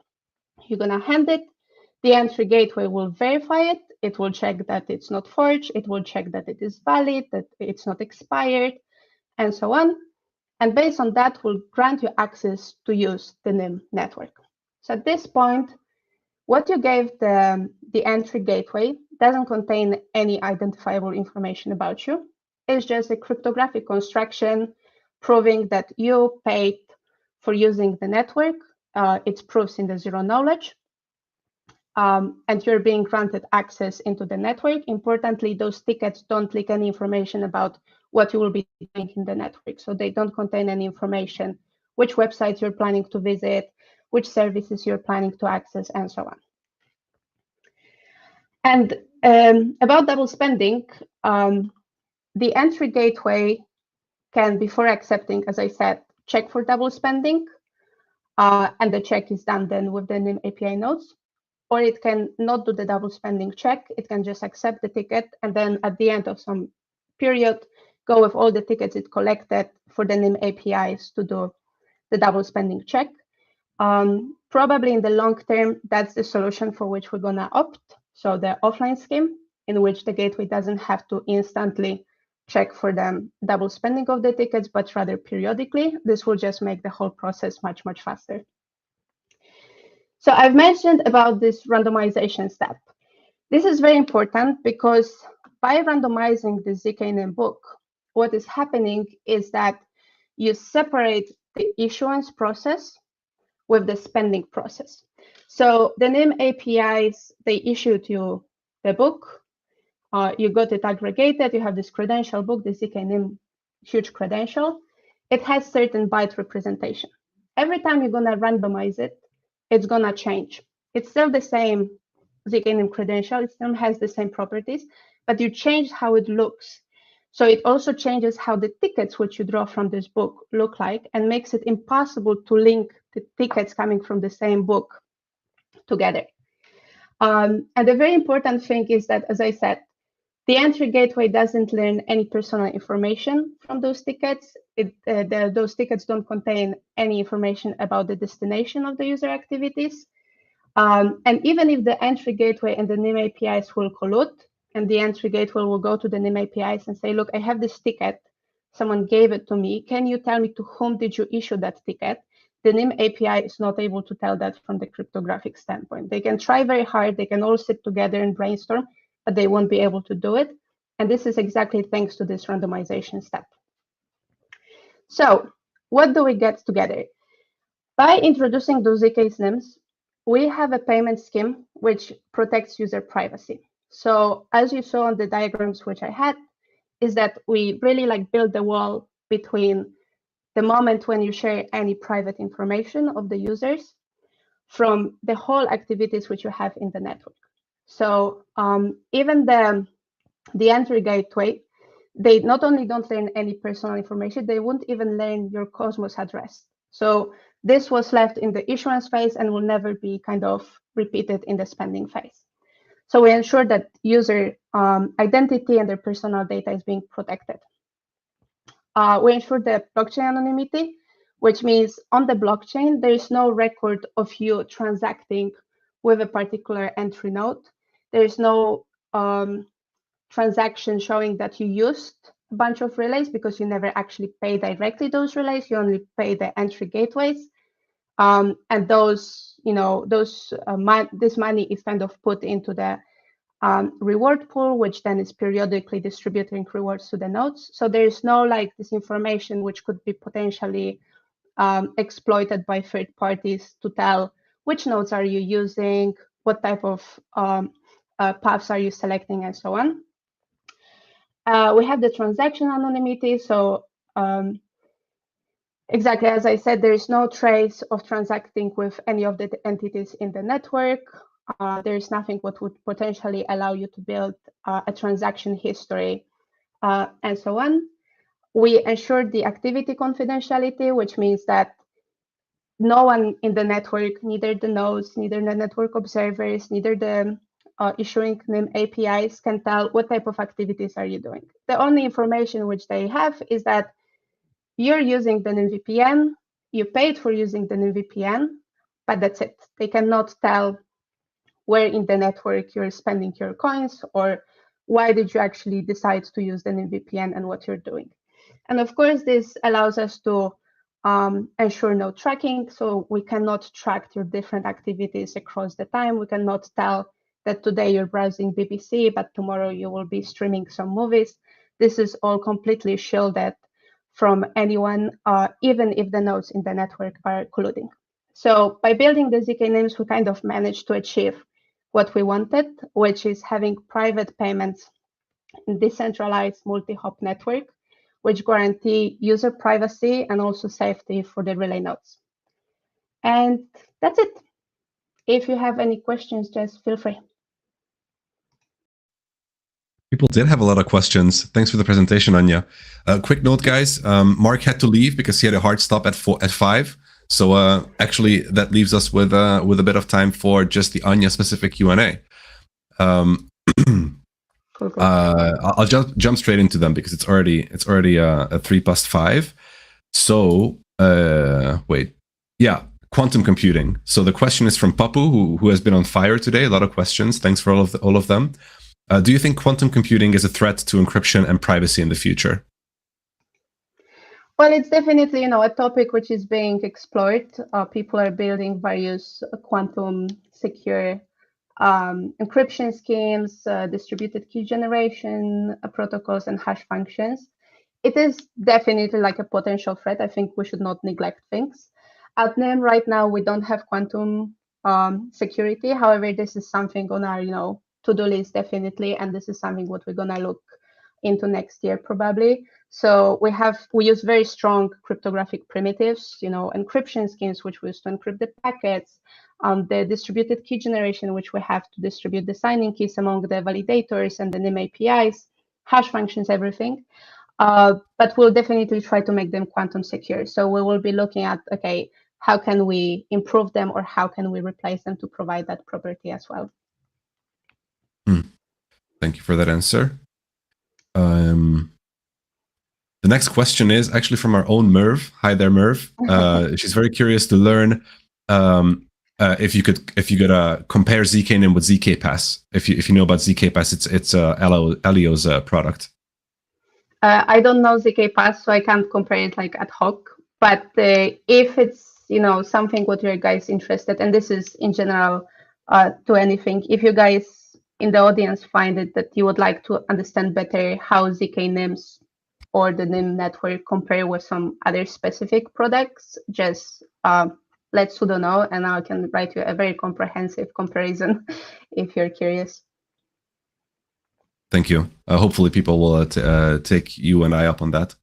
You're going to hand it. The entry gateway will verify it. It will check that it's not forged. It will check that it is valid, that it's not expired, and so on. And based on that, will grant you access to use the Nym network. So at this point, what you gave the entry gateway doesn't contain any identifiable information about you. It's just a cryptographic construction proving that you paid for using the network. It's proofs in the zero knowledge. And you're being granted access into the network. Importantly, those tickets don't leak any information about what you will be doing in the network. So they don't contain any information, which websites you're planning to visit, which services you're planning to access, and so on. And about double spending, the entry gateway can, before accepting, as I said, check for double spending. And the check is done then with the Nym API nodes. Or it can not do the double spending check. It can just accept the ticket and then at the end of some period, go with all the tickets it collected for the Nym APIs to do the double spending check. Probably in the long term, that's the solution for which we're going to opt. So the offline scheme, in which the gateway doesn't have to instantly check for the double spending of the tickets, but rather periodically. This will just make the whole process much, much faster. So I've mentioned about this randomization step. This is very important because by randomizing the ZK-Nym book, what is happening is that you separate the issuance process with the spending process. So the Nym APIs, they issued you the book. You got it aggregated. You have this credential book, the ZK-Nym huge credential. It has certain byte representation. Every time you're going to randomize it, it's going to change. It's still the same ZK-Nym credential. It still has the same properties, but you change how it looks. So it also changes how the tickets which you draw from this book look like and makes it impossible to link the tickets coming from the same book together. And the very important thing is that, as I said, the entry gateway doesn't learn any personal information from those tickets. Those tickets don't contain any information about the destination of the user activities. And even if the entry gateway and the Nym APIs will collude, and the entry gateway will go to the Nym APIs and say, look, I have this ticket. Someone gave it to me. Can you tell me to whom did you issue that ticket? The Nym API is not able to tell that from the cryptographic standpoint. They can try very hard. They can all sit together and brainstorm, but they won't be able to do it. And this is exactly thanks to this randomization step. So what do we get together? By introducing those ZK Nyms, we have a payment scheme which protects user privacy. So as you saw on the diagrams which I had, is that we really like build the wall between the moment when you share any private information of the users from the whole activities which you have in the network. So even the entry gateway, they not only don't learn any personal information, they won't even learn your Cosmos address. So this was left in the issuance phase and will never be kind of repeated in the spending phase. So we ensure that user identity and their personal data is being protected. We ensure the blockchain anonymity, which means on the blockchain, there is no record of you transacting with a particular entry node. There is no transaction showing that you used a bunch of relays because you never actually pay directly those relays. You only pay the entry gateways. And those, this money is kind of put into the reward pool, which then is periodically distributing rewards to the nodes. So there is no like this information which could be potentially exploited by third parties to tell which nodes are you using, what type of paths are you selecting, and so on. We have the transaction anonymity. So exactly as I said, there is no trace of transacting with any of the entities in the network. There is nothing what would potentially allow you to build a transaction history and so on. We ensure the activity confidentiality, which means that no one in the network, neither the nodes, neither the network observers, neither the issuing Nym APIs can tell what type of activities are you doing. The only information which they have is that you're using the Nym VPN, you paid for using the Nym VPN, but that's it. They cannot tell where in the network you're spending your coins or why did you actually decide to use the Nym VPN and what you're doing. And of course, this allows us to ensure no tracking. So we cannot track your different activities across the time. We cannot tell that today you're browsing BBC, but tomorrow you will be streaming some movies. This is all completely shielded from anyone, even if the nodes in the network are colluding. So by building the ZK Nyms, we kind of managed to achieve what we wanted, which is having private payments in decentralized multi-hop network, which guarantee user privacy and also safety for the relay nodes. And that's it. If you have any questions, just feel free. People did have a lot of questions. Thanks for the presentation, Ania. Quick note, guys. Marc had to leave because he had a hard stop at 5. So actually, that leaves us with a bit of time for just the Ania specific Q&A. Cool. I'll jump straight into them because it's already a 3+5. So wait, yeah, quantum computing. So the question is from Papu, who has been on fire today. A lot of questions. Thanks for all of them. Do you think quantum computing is a threat to encryption and privacy in the future? Well, it's definitely a topic which is being explored. People are building various quantum secure encryption schemes, distributed key generation protocols, and hash functions. It is definitely like a potential threat. I think we should not neglect things. At Nym right now, we don't have quantum security. However, this is something on our to-do list definitely, and this is something what we're gonna look into next year probably. So we use very strong cryptographic primitives, encryption schemes which we use to encrypt the packets, the distributed key generation which we have to distribute the signing keys among the validators and the Nym APIs, hash functions, everything. But we'll definitely try to make them quantum secure. So we will be looking at, okay, how can we improve them or how can we replace them to provide that property as well? Thank you for that answer. The next question is actually from our own Merv. Hi there, Merv. She's very curious to learn if you could compare ZK Nym with ZK Pass. If you know about ZK Pass, it's Alio's product. I don't know ZK Pass, so I can't compare it like ad hoc. But if it's something what you guys interested, and this is in general to anything, if you guys in the audience find it that you would like to understand better how ZK Nyms or the Nym network compare with some other specific products, just let Sudo know, and I can write you a very comprehensive comparison if you're curious. Thank you. Hopefully people will take you and I up on that.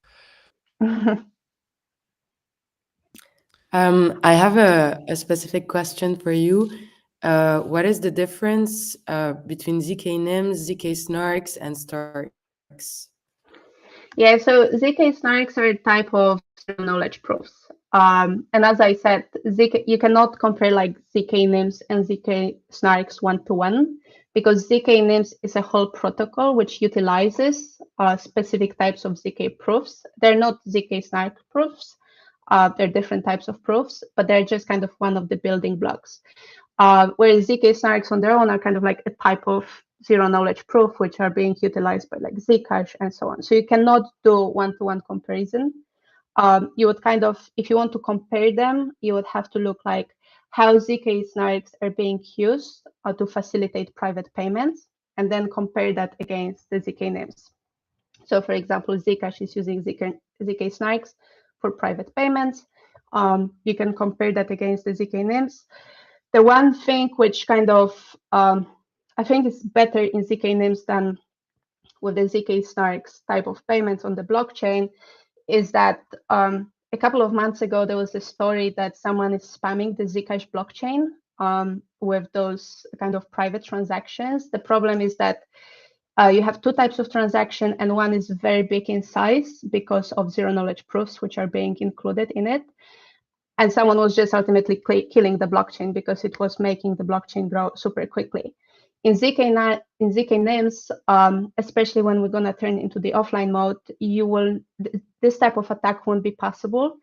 I have a specific question for you. What is the difference between ZK Nyms, ZK Snarks, and Starks? Yeah, so ZK Snarks are a type of knowledge proofs. And as I said, you cannot compare like ZK Nyms and ZK Snarks one-to-one, because ZK Nyms is a whole protocol which utilizes specific types of ZK proofs. They're not ZK Snark proofs. They're different types of proofs, but they're just kind of one of the building blocks. Whereas ZK Snarks on their own are kind of like a type of zero knowledge proof, which are being utilized by like Ecash and so on. So you cannot do one-to-one comparison. You would kind of, if you want to compare them, you would have to look like how ZK Snarks are being used to facilitate private payments, and then compare that against the ZK Nyms. So for example, Ecash is using ZK Snarks for private payments. You can compare that against the ZK Nyms. The one thing which kind of, I think is better in ZK Nyms than with the ZK Snarks type of payments on the blockchain is that a couple of months ago, there was a story that someone is spamming the Zcash blockchain with those kind of private transactions. The problem is that you have two types of transaction, and one is very big in size because of zero knowledge proofs, which are being included in it. And someone was just ultimately killing the blockchain because it was making the blockchain grow super quickly. In ZK Nyms, especially when we're going to turn into the offline mode, this type of attack won't be possible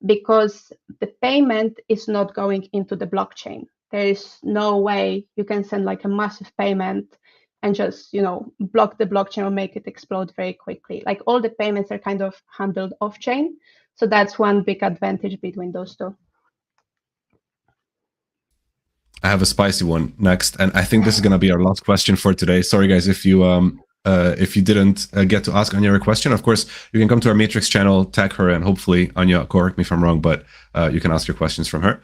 because the payment is not going into the blockchain. There is no way you can send like a massive payment and just, block the blockchain or make it explode very quickly. Like all the payments are kind of handled off chain. So that's one big advantage between those two. I have a spicy one next, and I think this is going to be our last question for today. Sorry, guys, if you didn't get to ask Ania a question. Of course, you can come to our Matrix channel, tag her, and hopefully Ania, correct me if I'm wrong, but you can ask your questions from her.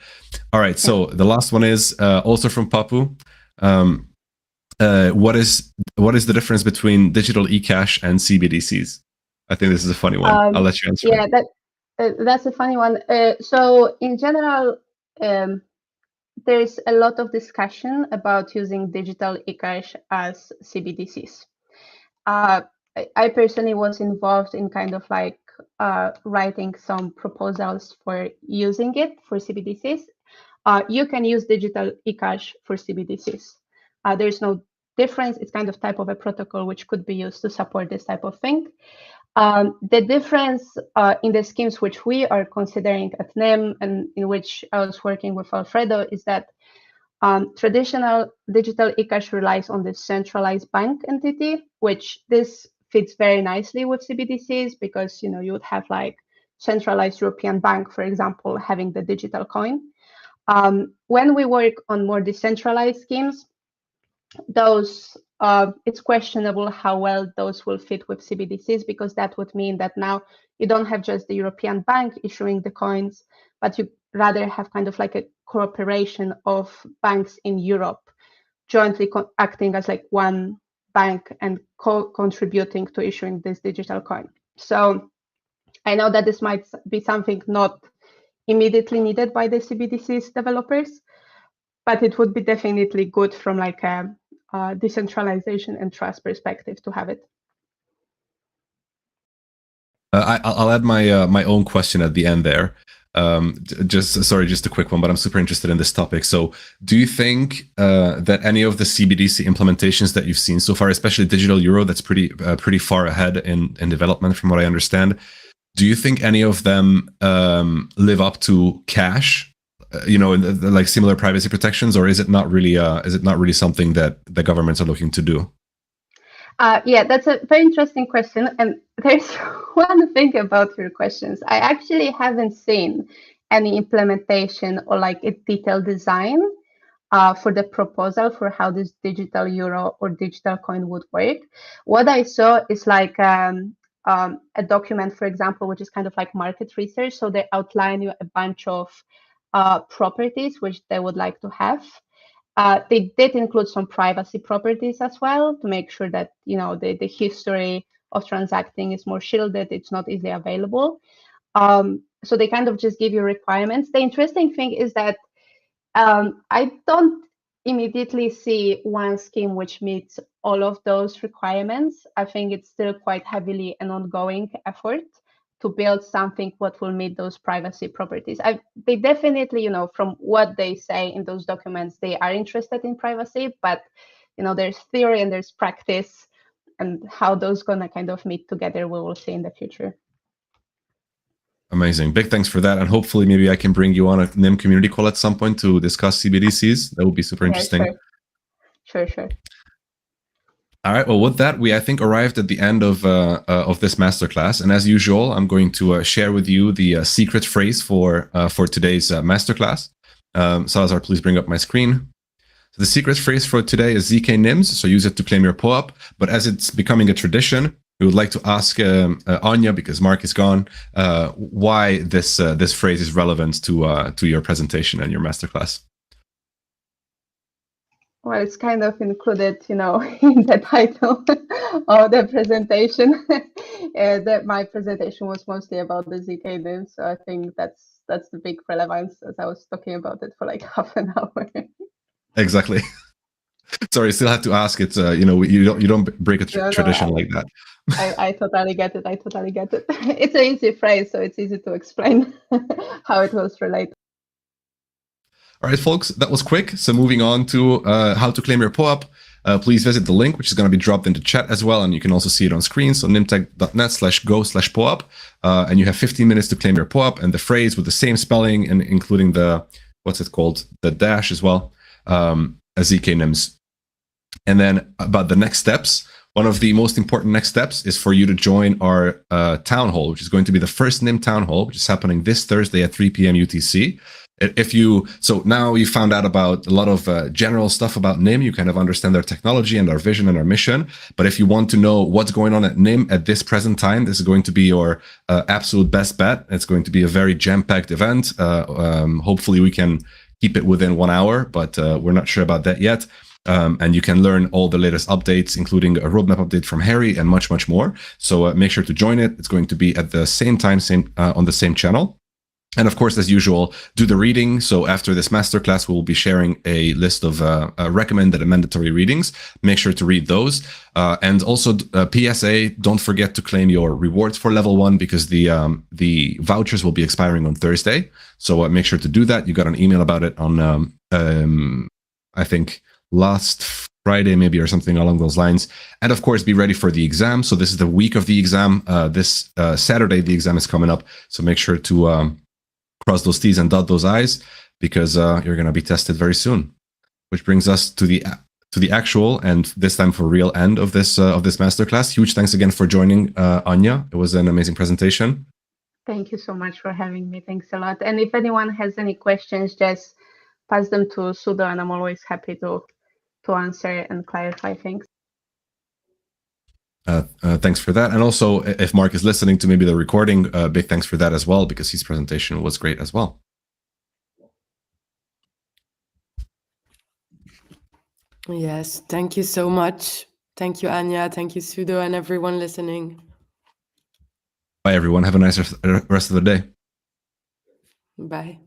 All right, so the last one is also from Papu. What is the difference between digital eCash and CBDCs? I think this is a funny one. I'll let you answer. Yeah, that's a funny one. So in general, there's a lot of discussion about using digital eCash as CBDCs. I personally was involved in kind of like writing some proposals for using it for CBDCs. You can use digital eCash for CBDCs. There's no difference. It's kind of type of a protocol which could be used to support this type of thing. The difference in the schemes which we are considering at Nym and in which I was working with Alfredo is that traditional digital eCash relies on the centralized bank entity, which this fits very nicely with CBDCs because you would have like centralized European bank, for example, having the digital coin. When we work on more decentralized schemes, those it's questionable how well those will fit with CBDCs, because that would mean that now you don't have just the European bank issuing the coins, but you rather have kind of like a cooperation of banks in Europe jointly acting as like one bank and contributing to issuing this digital coin. So I know that this might be something not immediately needed by the CBDCs developers, but it would be definitely good from like a decentralization and trust perspective to have it. I'll add my own question at the end there. Just a quick one, but I'm super interested in this topic. So do you think that any of the CBDC implementations that you've seen so far, especially digital euro, that's pretty far ahead in development from what I understand, do you think any of them live up to cash, like similar privacy protections, or is it not really something that the governments are looking to do? Yeah, that's a very interesting question. And there's one thing about your questions. I actually haven't seen any implementation or like a detailed design for the proposal for how this digital euro or digital coin would work. What I saw is like a document, for example, which is kind of like market research. So they outline you a bunch of properties which they would like to have. They did include some privacy properties as well to make sure that the history of transacting is more shielded. It's not easily available. So they kind of just give you requirements. The interesting thing is that I don't immediately see one scheme which meets all of those requirements. I think it's still quite heavily an ongoing effort to build something what will meet those privacy properties. They definitely, from what they say in those documents, they are interested in privacy, but there's theory and there's practice, and how those gonna kind of meet together, we will see in the future. Amazing. Big thanks for that. And hopefully maybe I can bring you on a Nym community call at some point to discuss CBDCs. That would be super interesting. Sure. All right. Well, with that, we, I think, arrived at the end of this masterclass. And as usual, I'm going to share with you the secret phrase for today's masterclass. Salazar, please bring up my screen. So the secret phrase for today is ZK Nyms. So use it to claim your POAP. But as it's becoming a tradition, we would like to ask Ania, because Marc is gone, why this phrase is relevant to your presentation and your masterclass. Well, it's kind of included, in the title of the presentation. That my presentation was mostly about the ZK Nyms, so I think that's the big relevance, as I was talking about it for like half an hour. Exactly. Sorry, I still have to ask. It's you don't break a tradition like that. I totally get it. It's an easy phrase, so it's easy to explain how it was related. All right, folks, that was quick. So moving on to how to claim your POAP, please visit the link, which is going to be dropped into chat as well. And you can also see it on screen. So nymtech.net/go/POAP. And you have 15 minutes to claim your POAP, and the phrase with the same spelling and including the, what's it called? The dash as well, as ZK Nyms. And then about the next steps, one of the most important next steps is for you to join our town hall, which is going to be the first Nym town hall, which is happening this Thursday at 3 p.m. UTC. So now you found out about a lot of general stuff about Nym, you kind of understand our technology and our vision and our mission. But if you want to know what's going on at Nym at this present time, this is going to be your absolute best bet. It's going to be a very jam-packed event. Hopefully we can keep it within 1 hour, but we're not sure about that yet. And you can learn all the latest updates, including a roadmap update from Harry and much, much more. So make sure to join it. It's going to be at the same time, on the same channel. And of course, as usual, do the reading. So after this masterclass, we'll be sharing a list of recommended and mandatory readings. Make sure to read those. And also PSA, don't forget to claim your rewards for level 1, because the vouchers will be expiring on Thursday. So make sure to do that. You got an email about it on, I think, last Friday, maybe, or something along those lines. And of course, be ready for the exam. So this is the week of the exam. This Saturday, the exam is coming up. So make sure to cross those T's and dot those I's, because you're going to be tested very soon. Which brings us to the actual, and this time for real, end of this masterclass. Huge thanks again for joining, Ania. It was an amazing presentation. Thank you so much for having me. Thanks a lot. And if anyone has any questions, just pass them to Sudo, and I'm always happy to answer and clarify things. Thanks for that. And also, if Marc is listening to maybe the recording, big thanks for that as well, because his presentation was great as well. Yes, thank you so much. Thank you, Ania. Thank you, Sudo, and everyone listening. Bye, everyone. Have a nice rest of the day. Bye.